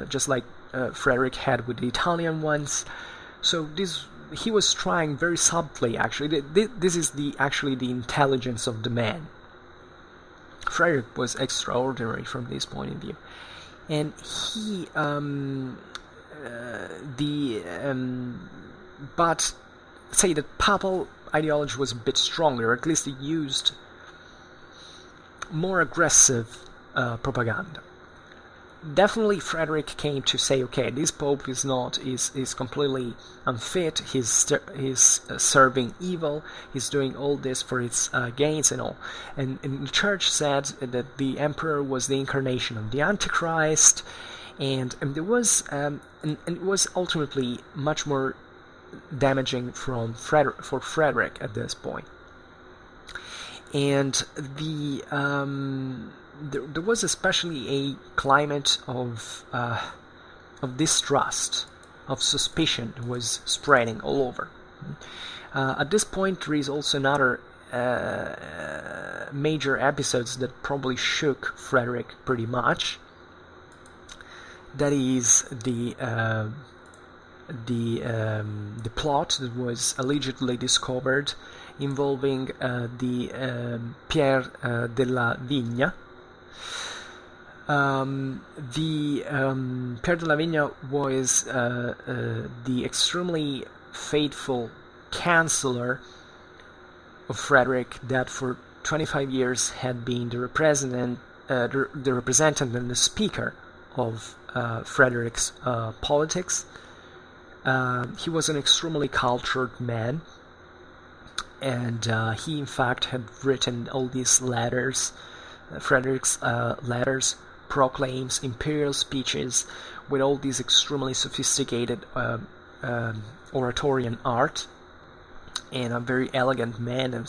[SPEAKER 1] just like Frederick had with the Italian ones. So he was trying very subtly. Actually, this is actually the intelligence of the man. Frederick was extraordinary from this point of view, and he but say that papal ideology was a bit stronger, or at least it used more aggressive propaganda. Definitely Frederick came to say, okay, this Pope is completely unfit, he's serving evil, he's doing all this for its gains and all. And the church said that the emperor was the incarnation of the Antichrist, and there was and it was ultimately much more damaging for Frederick at this point. And there was especially a climate of distrust, of suspicion was spreading all over. At this point, there is also another major episodes that probably shook Frederick pretty much. That is the plot that was allegedly discovered involving the Pierre della Vigna. Pierre della Vigna was the extremely faithful counselor of Frederick that for 25 years had been the representative and the speaker of Frederick's politics. He was an extremely cultured man, and he in fact had written all these letters, Frederick's letters, proclaims, imperial speeches with all these extremely sophisticated oratorian art, and a very elegant man. And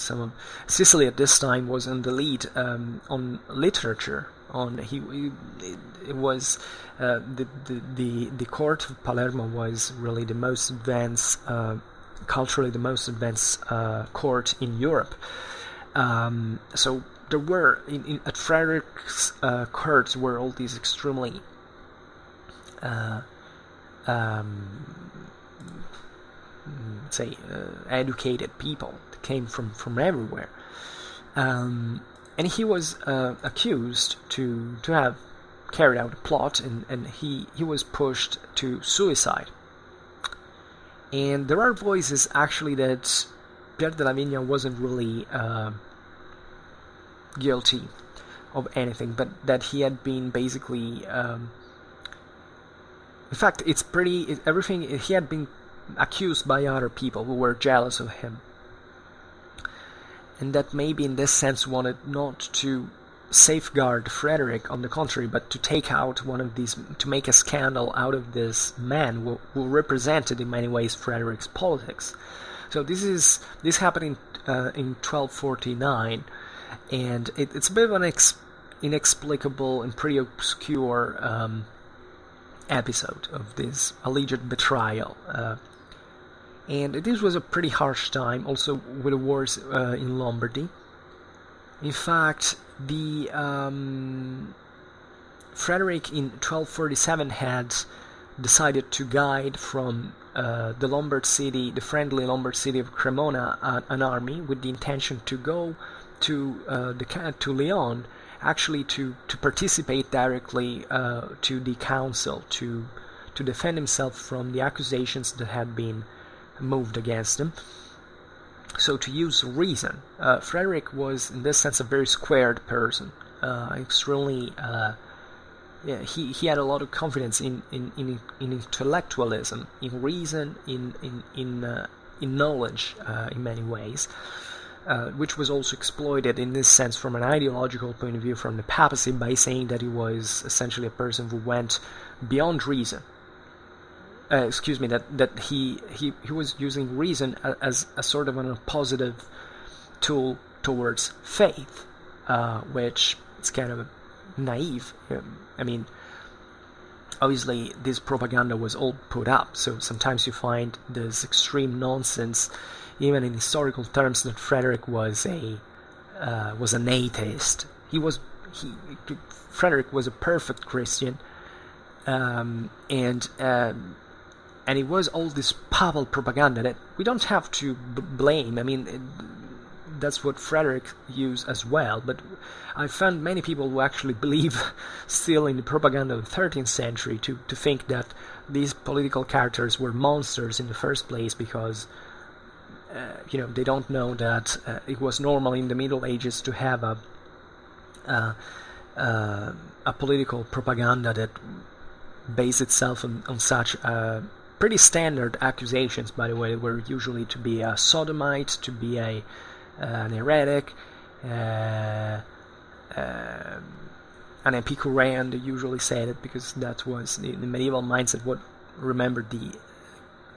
[SPEAKER 1] Sicily at this time was in the lead on literature. It was the court of Palermo was really the most advanced, culturally the most advanced court in Europe. So there were at Frederick's court were all these extremely educated people that came from everywhere. And he was accused to have carried out a plot, and he was pushed to suicide. And there are voices actually that Pierre della Vigna wasn't really guilty of anything, but that he had been basically in fact everything he had been accused by other people who were jealous of him, and that maybe in this sense wanted not to safeguard Frederick, on the contrary, but to take out to make a scandal out of this man who represented in many ways Frederick's politics. So this happened in 1249, and it's a bit of an inexplicable and pretty obscure episode of this alleged betrayal. And this was a pretty harsh time, also with the wars in Lombardy. In fact, the Frederick in 1247 had decided to guide from the friendly Lombard city of Cremona, an army with the intention to go to Lyon, actually to participate directly to the council, to defend himself from the accusations that had been moved against him. So to use reason, Frederick was in this sense a very squared person, extremely. He had a lot of confidence in intellectualism, in reason, in knowledge, in many ways, which was also exploited in this sense from an ideological point of view from the papacy by saying that he was essentially a person who went beyond reason. That he was using reason as a sort of a positive tool towards faith, which is kind of naive. I mean, obviously this propaganda was all put up, so sometimes you find this extreme nonsense, even in historical terms, that Frederick was an atheist. Frederick was a perfect Christian, and it was all this papal propaganda that we don't have to blame. I mean, that's what Frederick used as well, but I found many people who actually believe still in the propaganda of the 13th century to think that these political characters were monsters in the first place because they don't know that it was normal in the Middle Ages to have a political propaganda that based itself on such pretty standard accusations, by the way, were usually to be a sodomite, to be an heretic, an Epicurean. They usually said it because that was the medieval mindset. What remembered the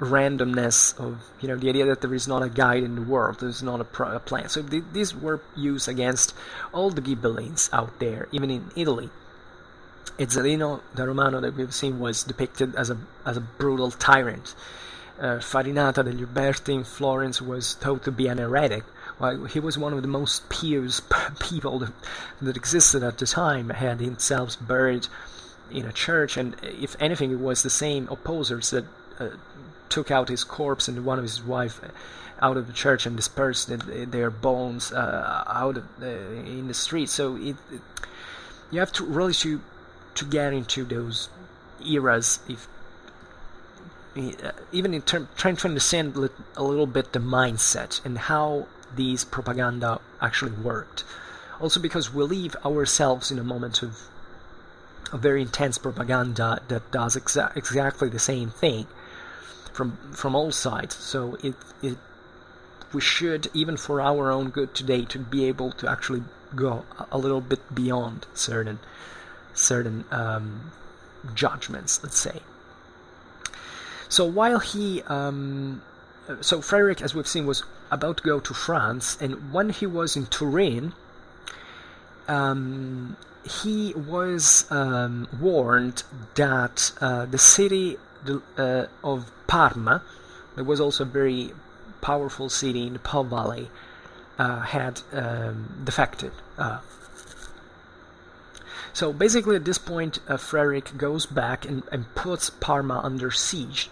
[SPEAKER 1] randomness of the idea that there is not a guide in the world, there's not a plan. So these were used against all the Ghibellines out there, even in Italy. Ezzelino da Romano that we've seen was depicted as a brutal tyrant. Farinata degli Uberti in Florence was thought to be an heretic, while he was one of the most pious people that existed at the time, had himself buried in a church, and if anything, it was the same opposers that took out his corpse and one of his wife out of the church and dispersed their bones out in the street. So you have to really to get into those eras, even in trying to understand a little bit the mindset and how these propaganda actually worked. Also because we live ourselves in a moment of a very intense propaganda that does exactly the same thing from all sides. So we should, even for our own good today, to be able to actually go a little bit beyond certain judgments, let's say. So while so Frederick, as we've seen, was about to go to France, and when he was in Turin, he was warned that the city of Parma, that was also a very powerful city in the Po Valley, had defected. So basically at this point, Frederick goes back and puts Parma under siege.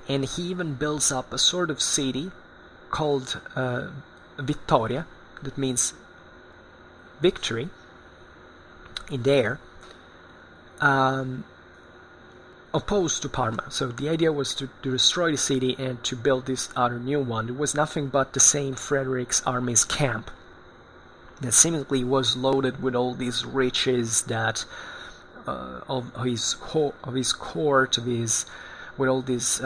[SPEAKER 1] And he even builds up a sort of city called Vittoria, that means victory, in there, opposed to Parma. So the idea was to destroy the city and to build this other new one. It was nothing but the same Frederick's army's camp that seemingly was loaded with all these riches that of his court, with all these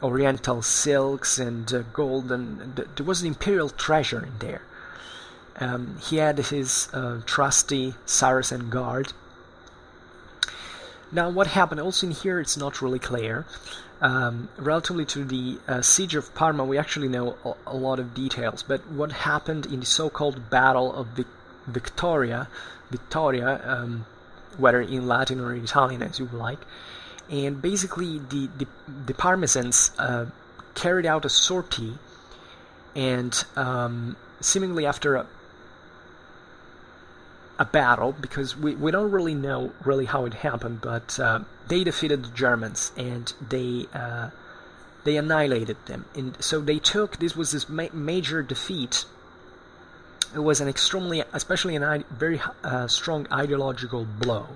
[SPEAKER 1] oriental silks and gold, and there was an imperial treasure in there. He had his trusty Saracen guard, Now, what happened also in here, it's not really clear. Relatively to the siege of Parma, we actually know a lot of details, but what happened in the so-called Battle of Victoria, whether in Latin or in Italian, as you like, and basically the Parmesans carried out a sortie, and seemingly after a battle, because we don't really know how it happened, but they defeated the Germans, and they annihilated them. And so this was this major defeat. It was an extremely, especially a very strong ideological blow,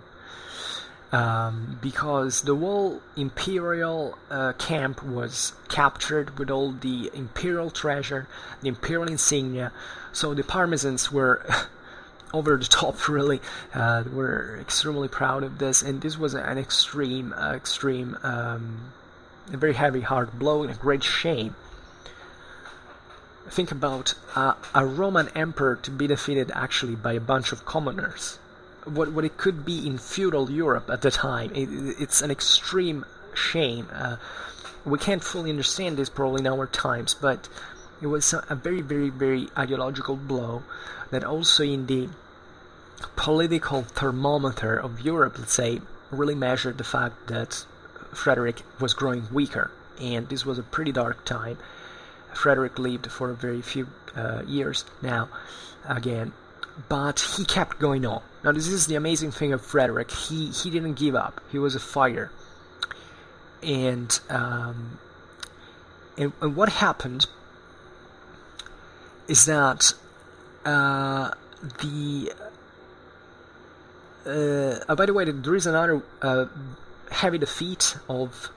[SPEAKER 1] because the whole imperial camp was captured with all the imperial treasure, the imperial insignia. So the Parmesans were over the top, really. We're extremely proud of this, and this was an extreme, a very heavy, hard blow, and a great shame. Think about a Roman emperor to be defeated actually by a bunch of commoners. What it could be in feudal Europe at the time. It's an extreme shame. We can't fully understand this probably in our times, but it was a very, very, very ideological blow that also in the political thermometer of Europe, let's say, really measured the fact that Frederick was growing weaker, and this was a pretty dark time. Frederick lived for a very few years now, again, but he kept going on. Now, this is the amazing thing of Frederick. He didn't give up. He was a fighter, and what happened is that by the way, there is another heavy defeat of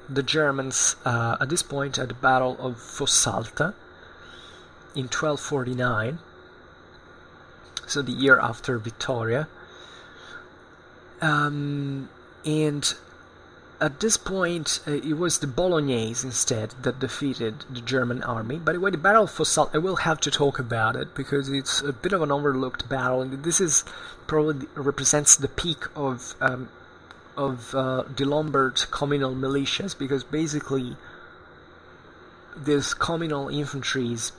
[SPEAKER 1] the Germans at this point at the Battle of Fossalta in 1249, so the year after Vittoria. And at this point, it was the Bolognese instead that defeated the German army. By the way, the Battle of Fossalta, I will have to talk about it because it's a bit of an overlooked battle, and this is probably represents the peak of the Lombard communal militias, because basically these communal infantries,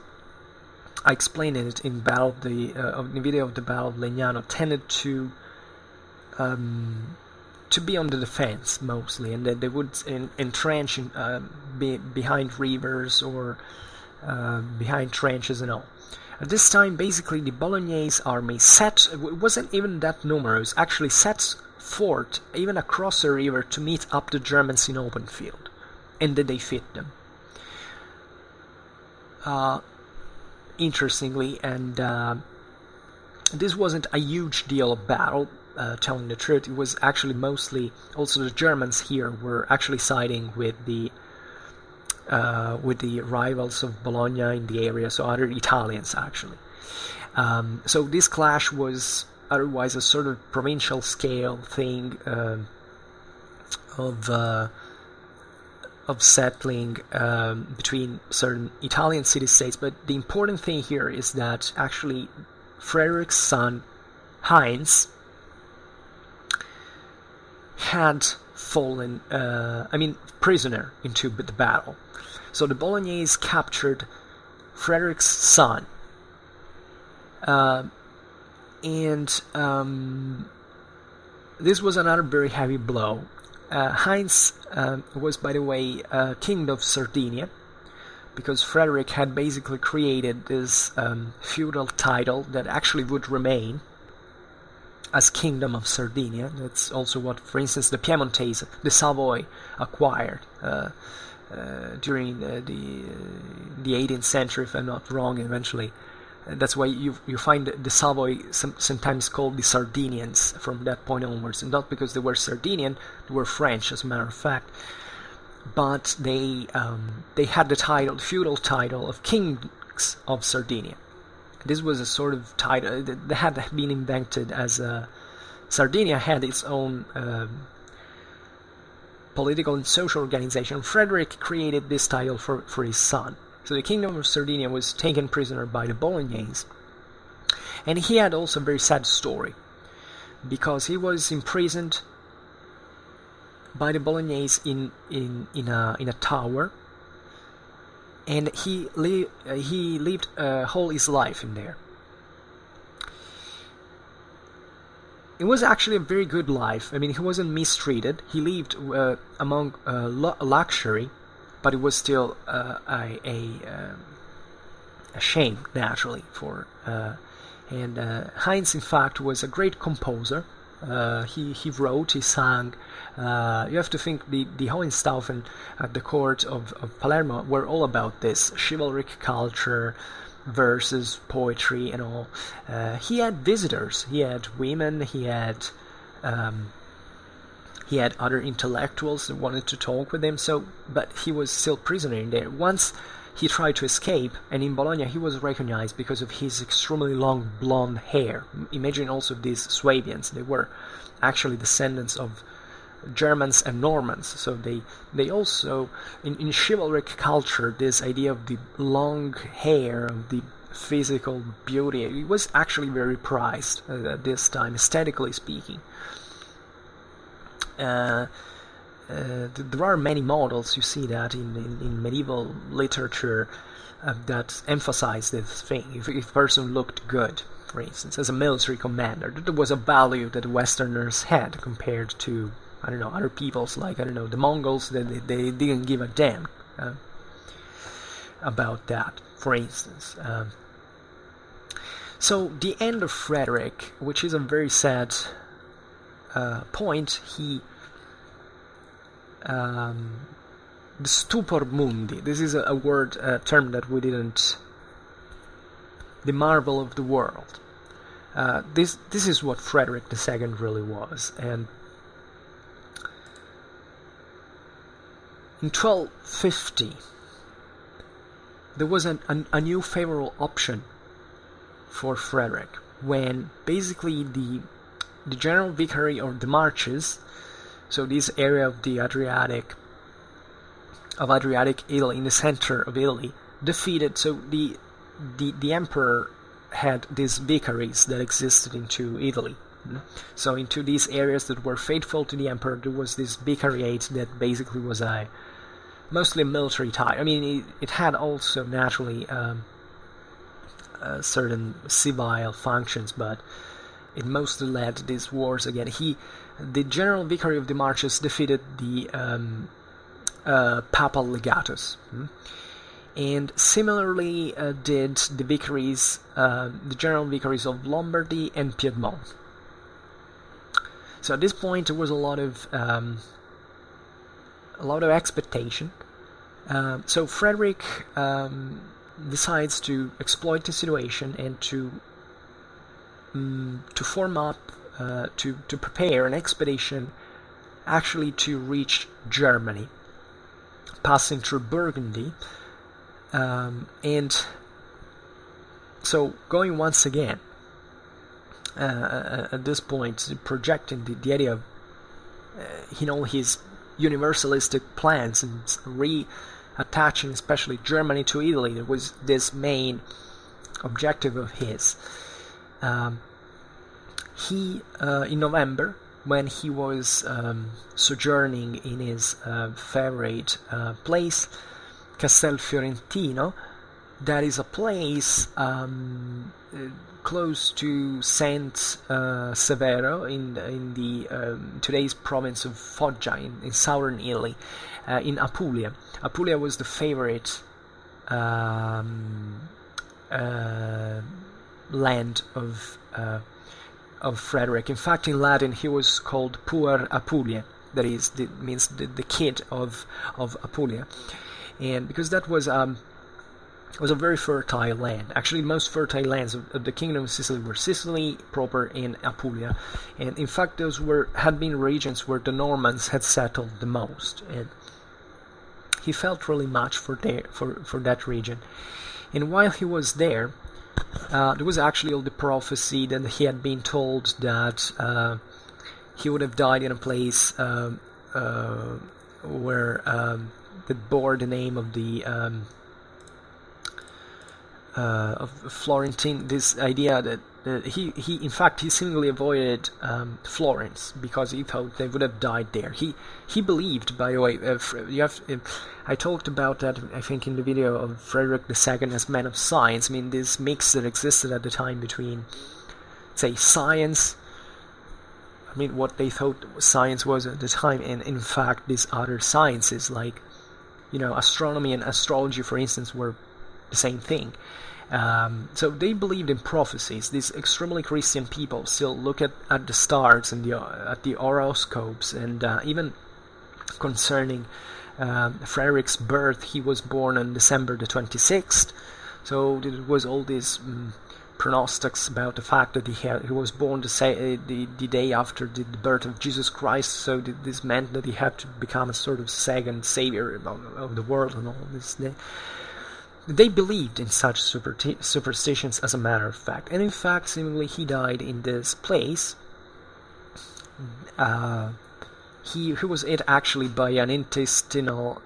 [SPEAKER 1] I explained it in the video of the Battle of Legnano, tended to be on the defense mostly, and they would entrench behind rivers or behind trenches and all. At this time, basically, the Bolognese army wasn't even that numerous, actually set fort even across the river to meet up the Germans in open field, and then they defeat them. Interestingly, and this wasn't a huge deal of battle, telling the truth. It was actually mostly, also the Germans here were actually siding with the rivals of Bologna in the area, so other Italians actually. So this clash was otherwise a sort of provincial scale thing of settling between certain Italian city-states, but the important thing here is that actually Frederick's son Heinz had fallen, prisoner into the battle. So the Bolognese captured Frederick's son, and this was another very heavy blow. Heinz was, by the way, king of Sardinia, because Frederick had basically created this feudal title that actually would remain as Kingdom of Sardinia. That's also what, for instance, the Piemontese, the Savoy, acquired during the 18th century, if I'm not wrong, eventually. That's why you find the Savoy sometimes called the Sardinians from that point onwards, and not because they were Sardinian, they were French, as a matter of fact. But they had the feudal title of Kings of Sardinia. This was a sort of title that had been invented as Sardinia had its own political and social organization. Frederick created this title for his son. So the Kingdom of Sardinia was taken prisoner by the Bolognese. And he had also a very sad story, because he was imprisoned by the Bolognese in a tower, and he lived whole his life in there. It was actually a very good life. I mean, he wasn't mistreated. He lived among luxury, but it was still a shame, naturally, for. And Heinz, in fact, was a great composer. He wrote, he sang. You have to think the Hohenstaufen at the court of Palermo were all about this chivalric culture, verses, poetry, and all. He had visitors. He had women. He had other intellectuals that wanted to talk with him. So, but he was still prisoner in there. Once he tried to escape, and in Bologna he was recognized because of his extremely long blonde hair. Imagine also these Swabians. They were actually descendants of Germans and Normans, so they also, in chivalric culture, this idea of the long hair, of the physical beauty, it was actually very prized at this time, aesthetically speaking. There are many models, you see that in medieval literature, that emphasize this thing. If a person looked good, for instance, as a military commander, that was a value that Westerners had compared to, I don't know, other peoples, like, I don't know, the Mongols, they didn't give a damn about that, for instance. So the end of Frederick, which is a very sad point, the stupor mundi, this is a term that we didn't, the marvel of the world. This is what Frederick II really was, and in 1250, there was a new favorable option for Frederick, when basically the general vicary of the Marches, so this area of the Adriatic Italy, in the center of Italy, defeated. So the emperor had these vicaries that existed into Italy. So into these areas that were faithful to the emperor, there was this vicariate that basically was mostly a military type. I mean, it had also naturally certain civil functions, but it mostly led these wars again. The general vicary of the Marches, defeated the papal legatus. And similarly did the vicaries, the general vicaries of Lombardy and Piedmont. So at this point there was a lot of expectation. So Frederick decides to exploit the situation and to form up, to prepare an expedition, actually to reach Germany, passing through Burgundy, and so going once again. At this point, projecting the idea of his universalistic plans and reattaching especially Germany to Italy. There was this main objective of his. He in November, when he was sojourning in his favorite place, Castel Fiorentino, that is a place close to Saint Severo in the today's province of Foggia in southern Italy, in Apulia. Apulia was the favorite land of Frederick. In fact, in Latin, he was called Puer Apulia. That is, means the kid of Apulia, and because that was a very fertile land. Actually, the most fertile lands of the Kingdom of Sicily were Sicily proper and Apulia, and in fact, those had been regions where the Normans had settled the most. And he felt really much for that region. And while he was there, there was actually all the prophecy that he had been told that he would have died in a place where that bore the name of the of Florentine, this idea that he in fact he seemingly avoided Florence because he thought they would have died there. He believed, by the way, I talked about that I think in the video of Frederick II as man of science. I mean, this mix that existed at the time between, say, science, I mean what they thought science was at the time, and in fact these other sciences like, you know, astronomy and astrology, for instance, were the same thing. So they believed in prophecies. These extremely Christian people still look at the stars and at the horoscopes, and even concerning Frederick's birth, he was born on December the 26th. So there was all these pronostics about the fact that he was born the day after the birth of Jesus Christ. So this meant that he had to become a sort of second savior of the world and all this. They believed in such superstitions, as a matter of fact. And in fact, seemingly, he died in this place. He was hit actually by an intestinal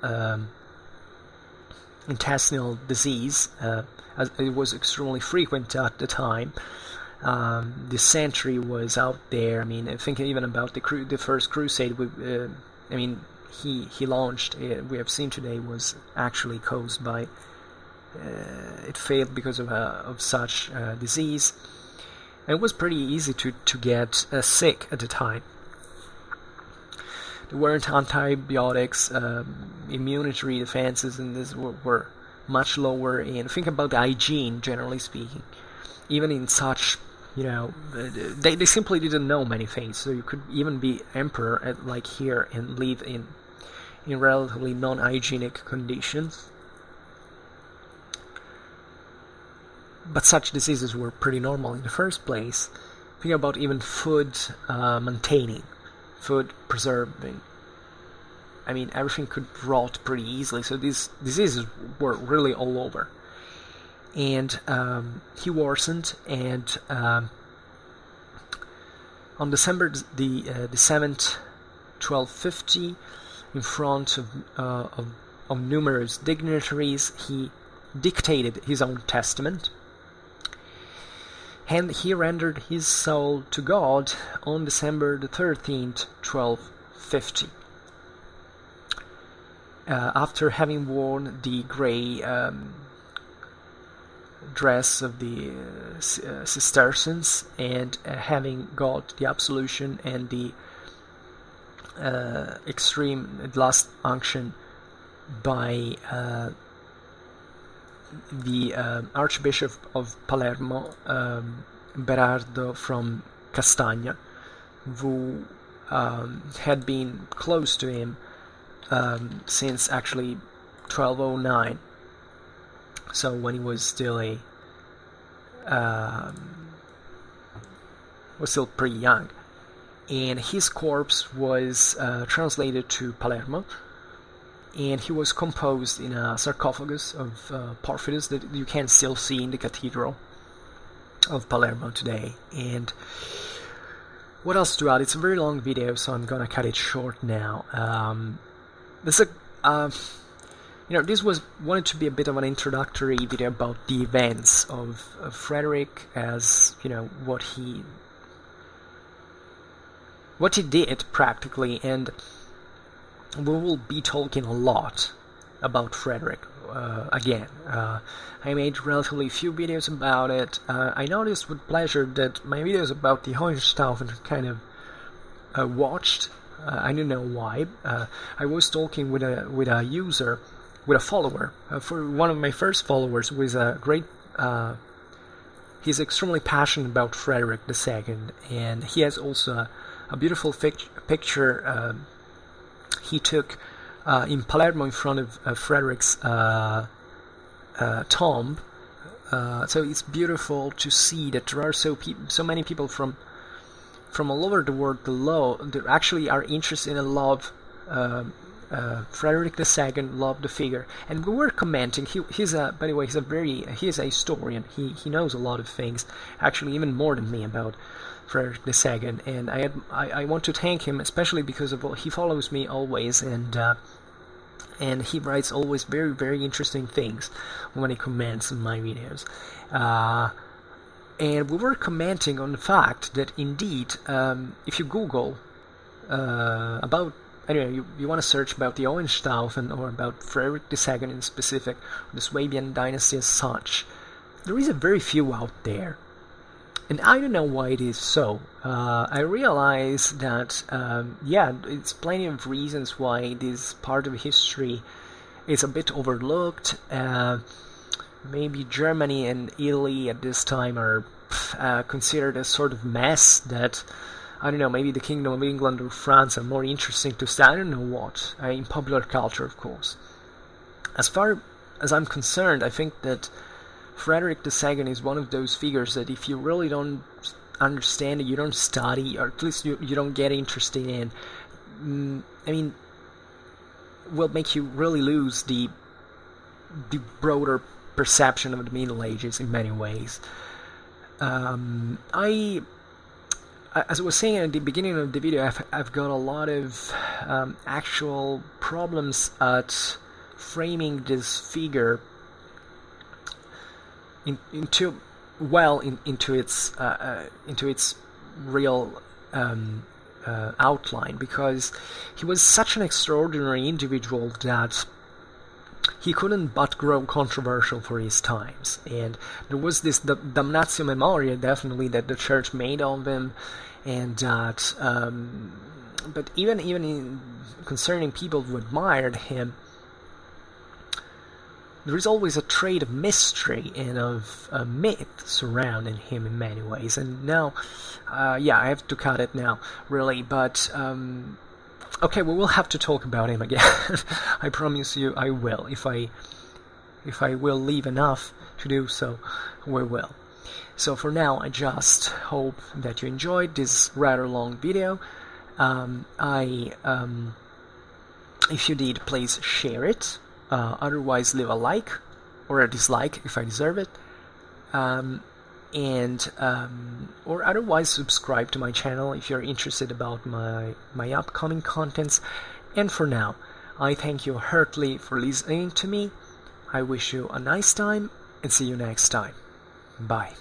[SPEAKER 1] disease, as it was extremely frequent at the time. Dysentery was out there. I mean, thinking even about the first Crusade, I mean, he launched, we have seen today, was actually caused by it failed because of such disease. And it was pretty easy to get sick at the time. There weren't antibiotics, immunity defenses, and this were much lower. And think about the hygiene, generally speaking. Even in such, you know, they simply didn't know many things. So you could even be emperor like here and live in relatively non-hygienic conditions. But such diseases were pretty normal in the first place. Think about even food maintaining, food preserving. I mean, everything could rot pretty easily, so these diseases were really all over. And he worsened, and on December the 7th, 1250, in front of numerous dignitaries, he dictated his own testament. And he rendered his soul to God on December the 13th, 1250. After having worn the grey dress of the Cistercians, and having got the absolution and the extreme last unction by the Archbishop of Palermo, Berardo from Castagna, who had been close to him since actually 1209. So when he was still pretty young, and his corpse was translated to Palermo. And he was composed in a sarcophagus of porphyries that you can still see in the cathedral of Palermo today. And what else to add? It's a very long video, so I'm gonna cut it short now. This was wanted to be a bit of an introductory video about the events of Frederick, as you know, what he did practically, and we will be talking a lot about Frederick again. I made relatively few videos about it. I noticed with pleasure that my videos about the Hohenstaufen kind of watched. I don't know why. I was talking with a user, with a follower. For one of my first followers was a great. He's extremely passionate about Frederick II, and he has also a beautiful picture. He took in Palermo in front of Frederick's tomb. So it's beautiful to see that there are so many people from all over the world that actually are interested and love Frederick II, love the figure. And we were commenting. He's a historian. He knows a lot of things, actually even more than me, about Frederick II, and I want to thank him, especially because of he follows me always, and and he writes always very, very interesting things when he comments on my videos. And we were commenting on the fact that indeed, if you Google about, I don't know, you want to search about the Hohenstaufen or about Frederick II in specific, or the Swabian dynasty as such, there is a very few out there. And I don't know why it is so. I realize that, it's plenty of reasons why this part of history is a bit overlooked. Maybe Germany and Italy at this time are considered a sort of mess that, I don't know, maybe the Kingdom of England or France are more interesting to study. I don't know what, in popular culture, of course. As far as I'm concerned, I think that Frederick II is one of those figures that if you really don't understand it, you don't study, or at least you don't get interested in, will make you really lose the broader perception of the Middle Ages in many ways. As I was saying at the beginning of the video, I've got a lot of actual problems at framing this figure into its real outline, because he was such an extraordinary individual that he couldn't but grow controversial for his times. And there was this damnatio memoriae, definitely, that the church made of him, and that but even concerning people who admired him, there is always a trait of mystery and of myth surrounding him in many ways. And now, I have to cut it now, really, but okay, we will have to talk about him again. I promise you I will. If I will leave enough to do so, we will. So for now, I just hope that you enjoyed this rather long video. If you did, please share it. Otherwise, leave a like or a dislike if I deserve it. Or otherwise subscribe to my channel if you're interested about my upcoming contents. And for now, I thank you heartily for listening to me. I wish you a nice time and see you next time. Bye.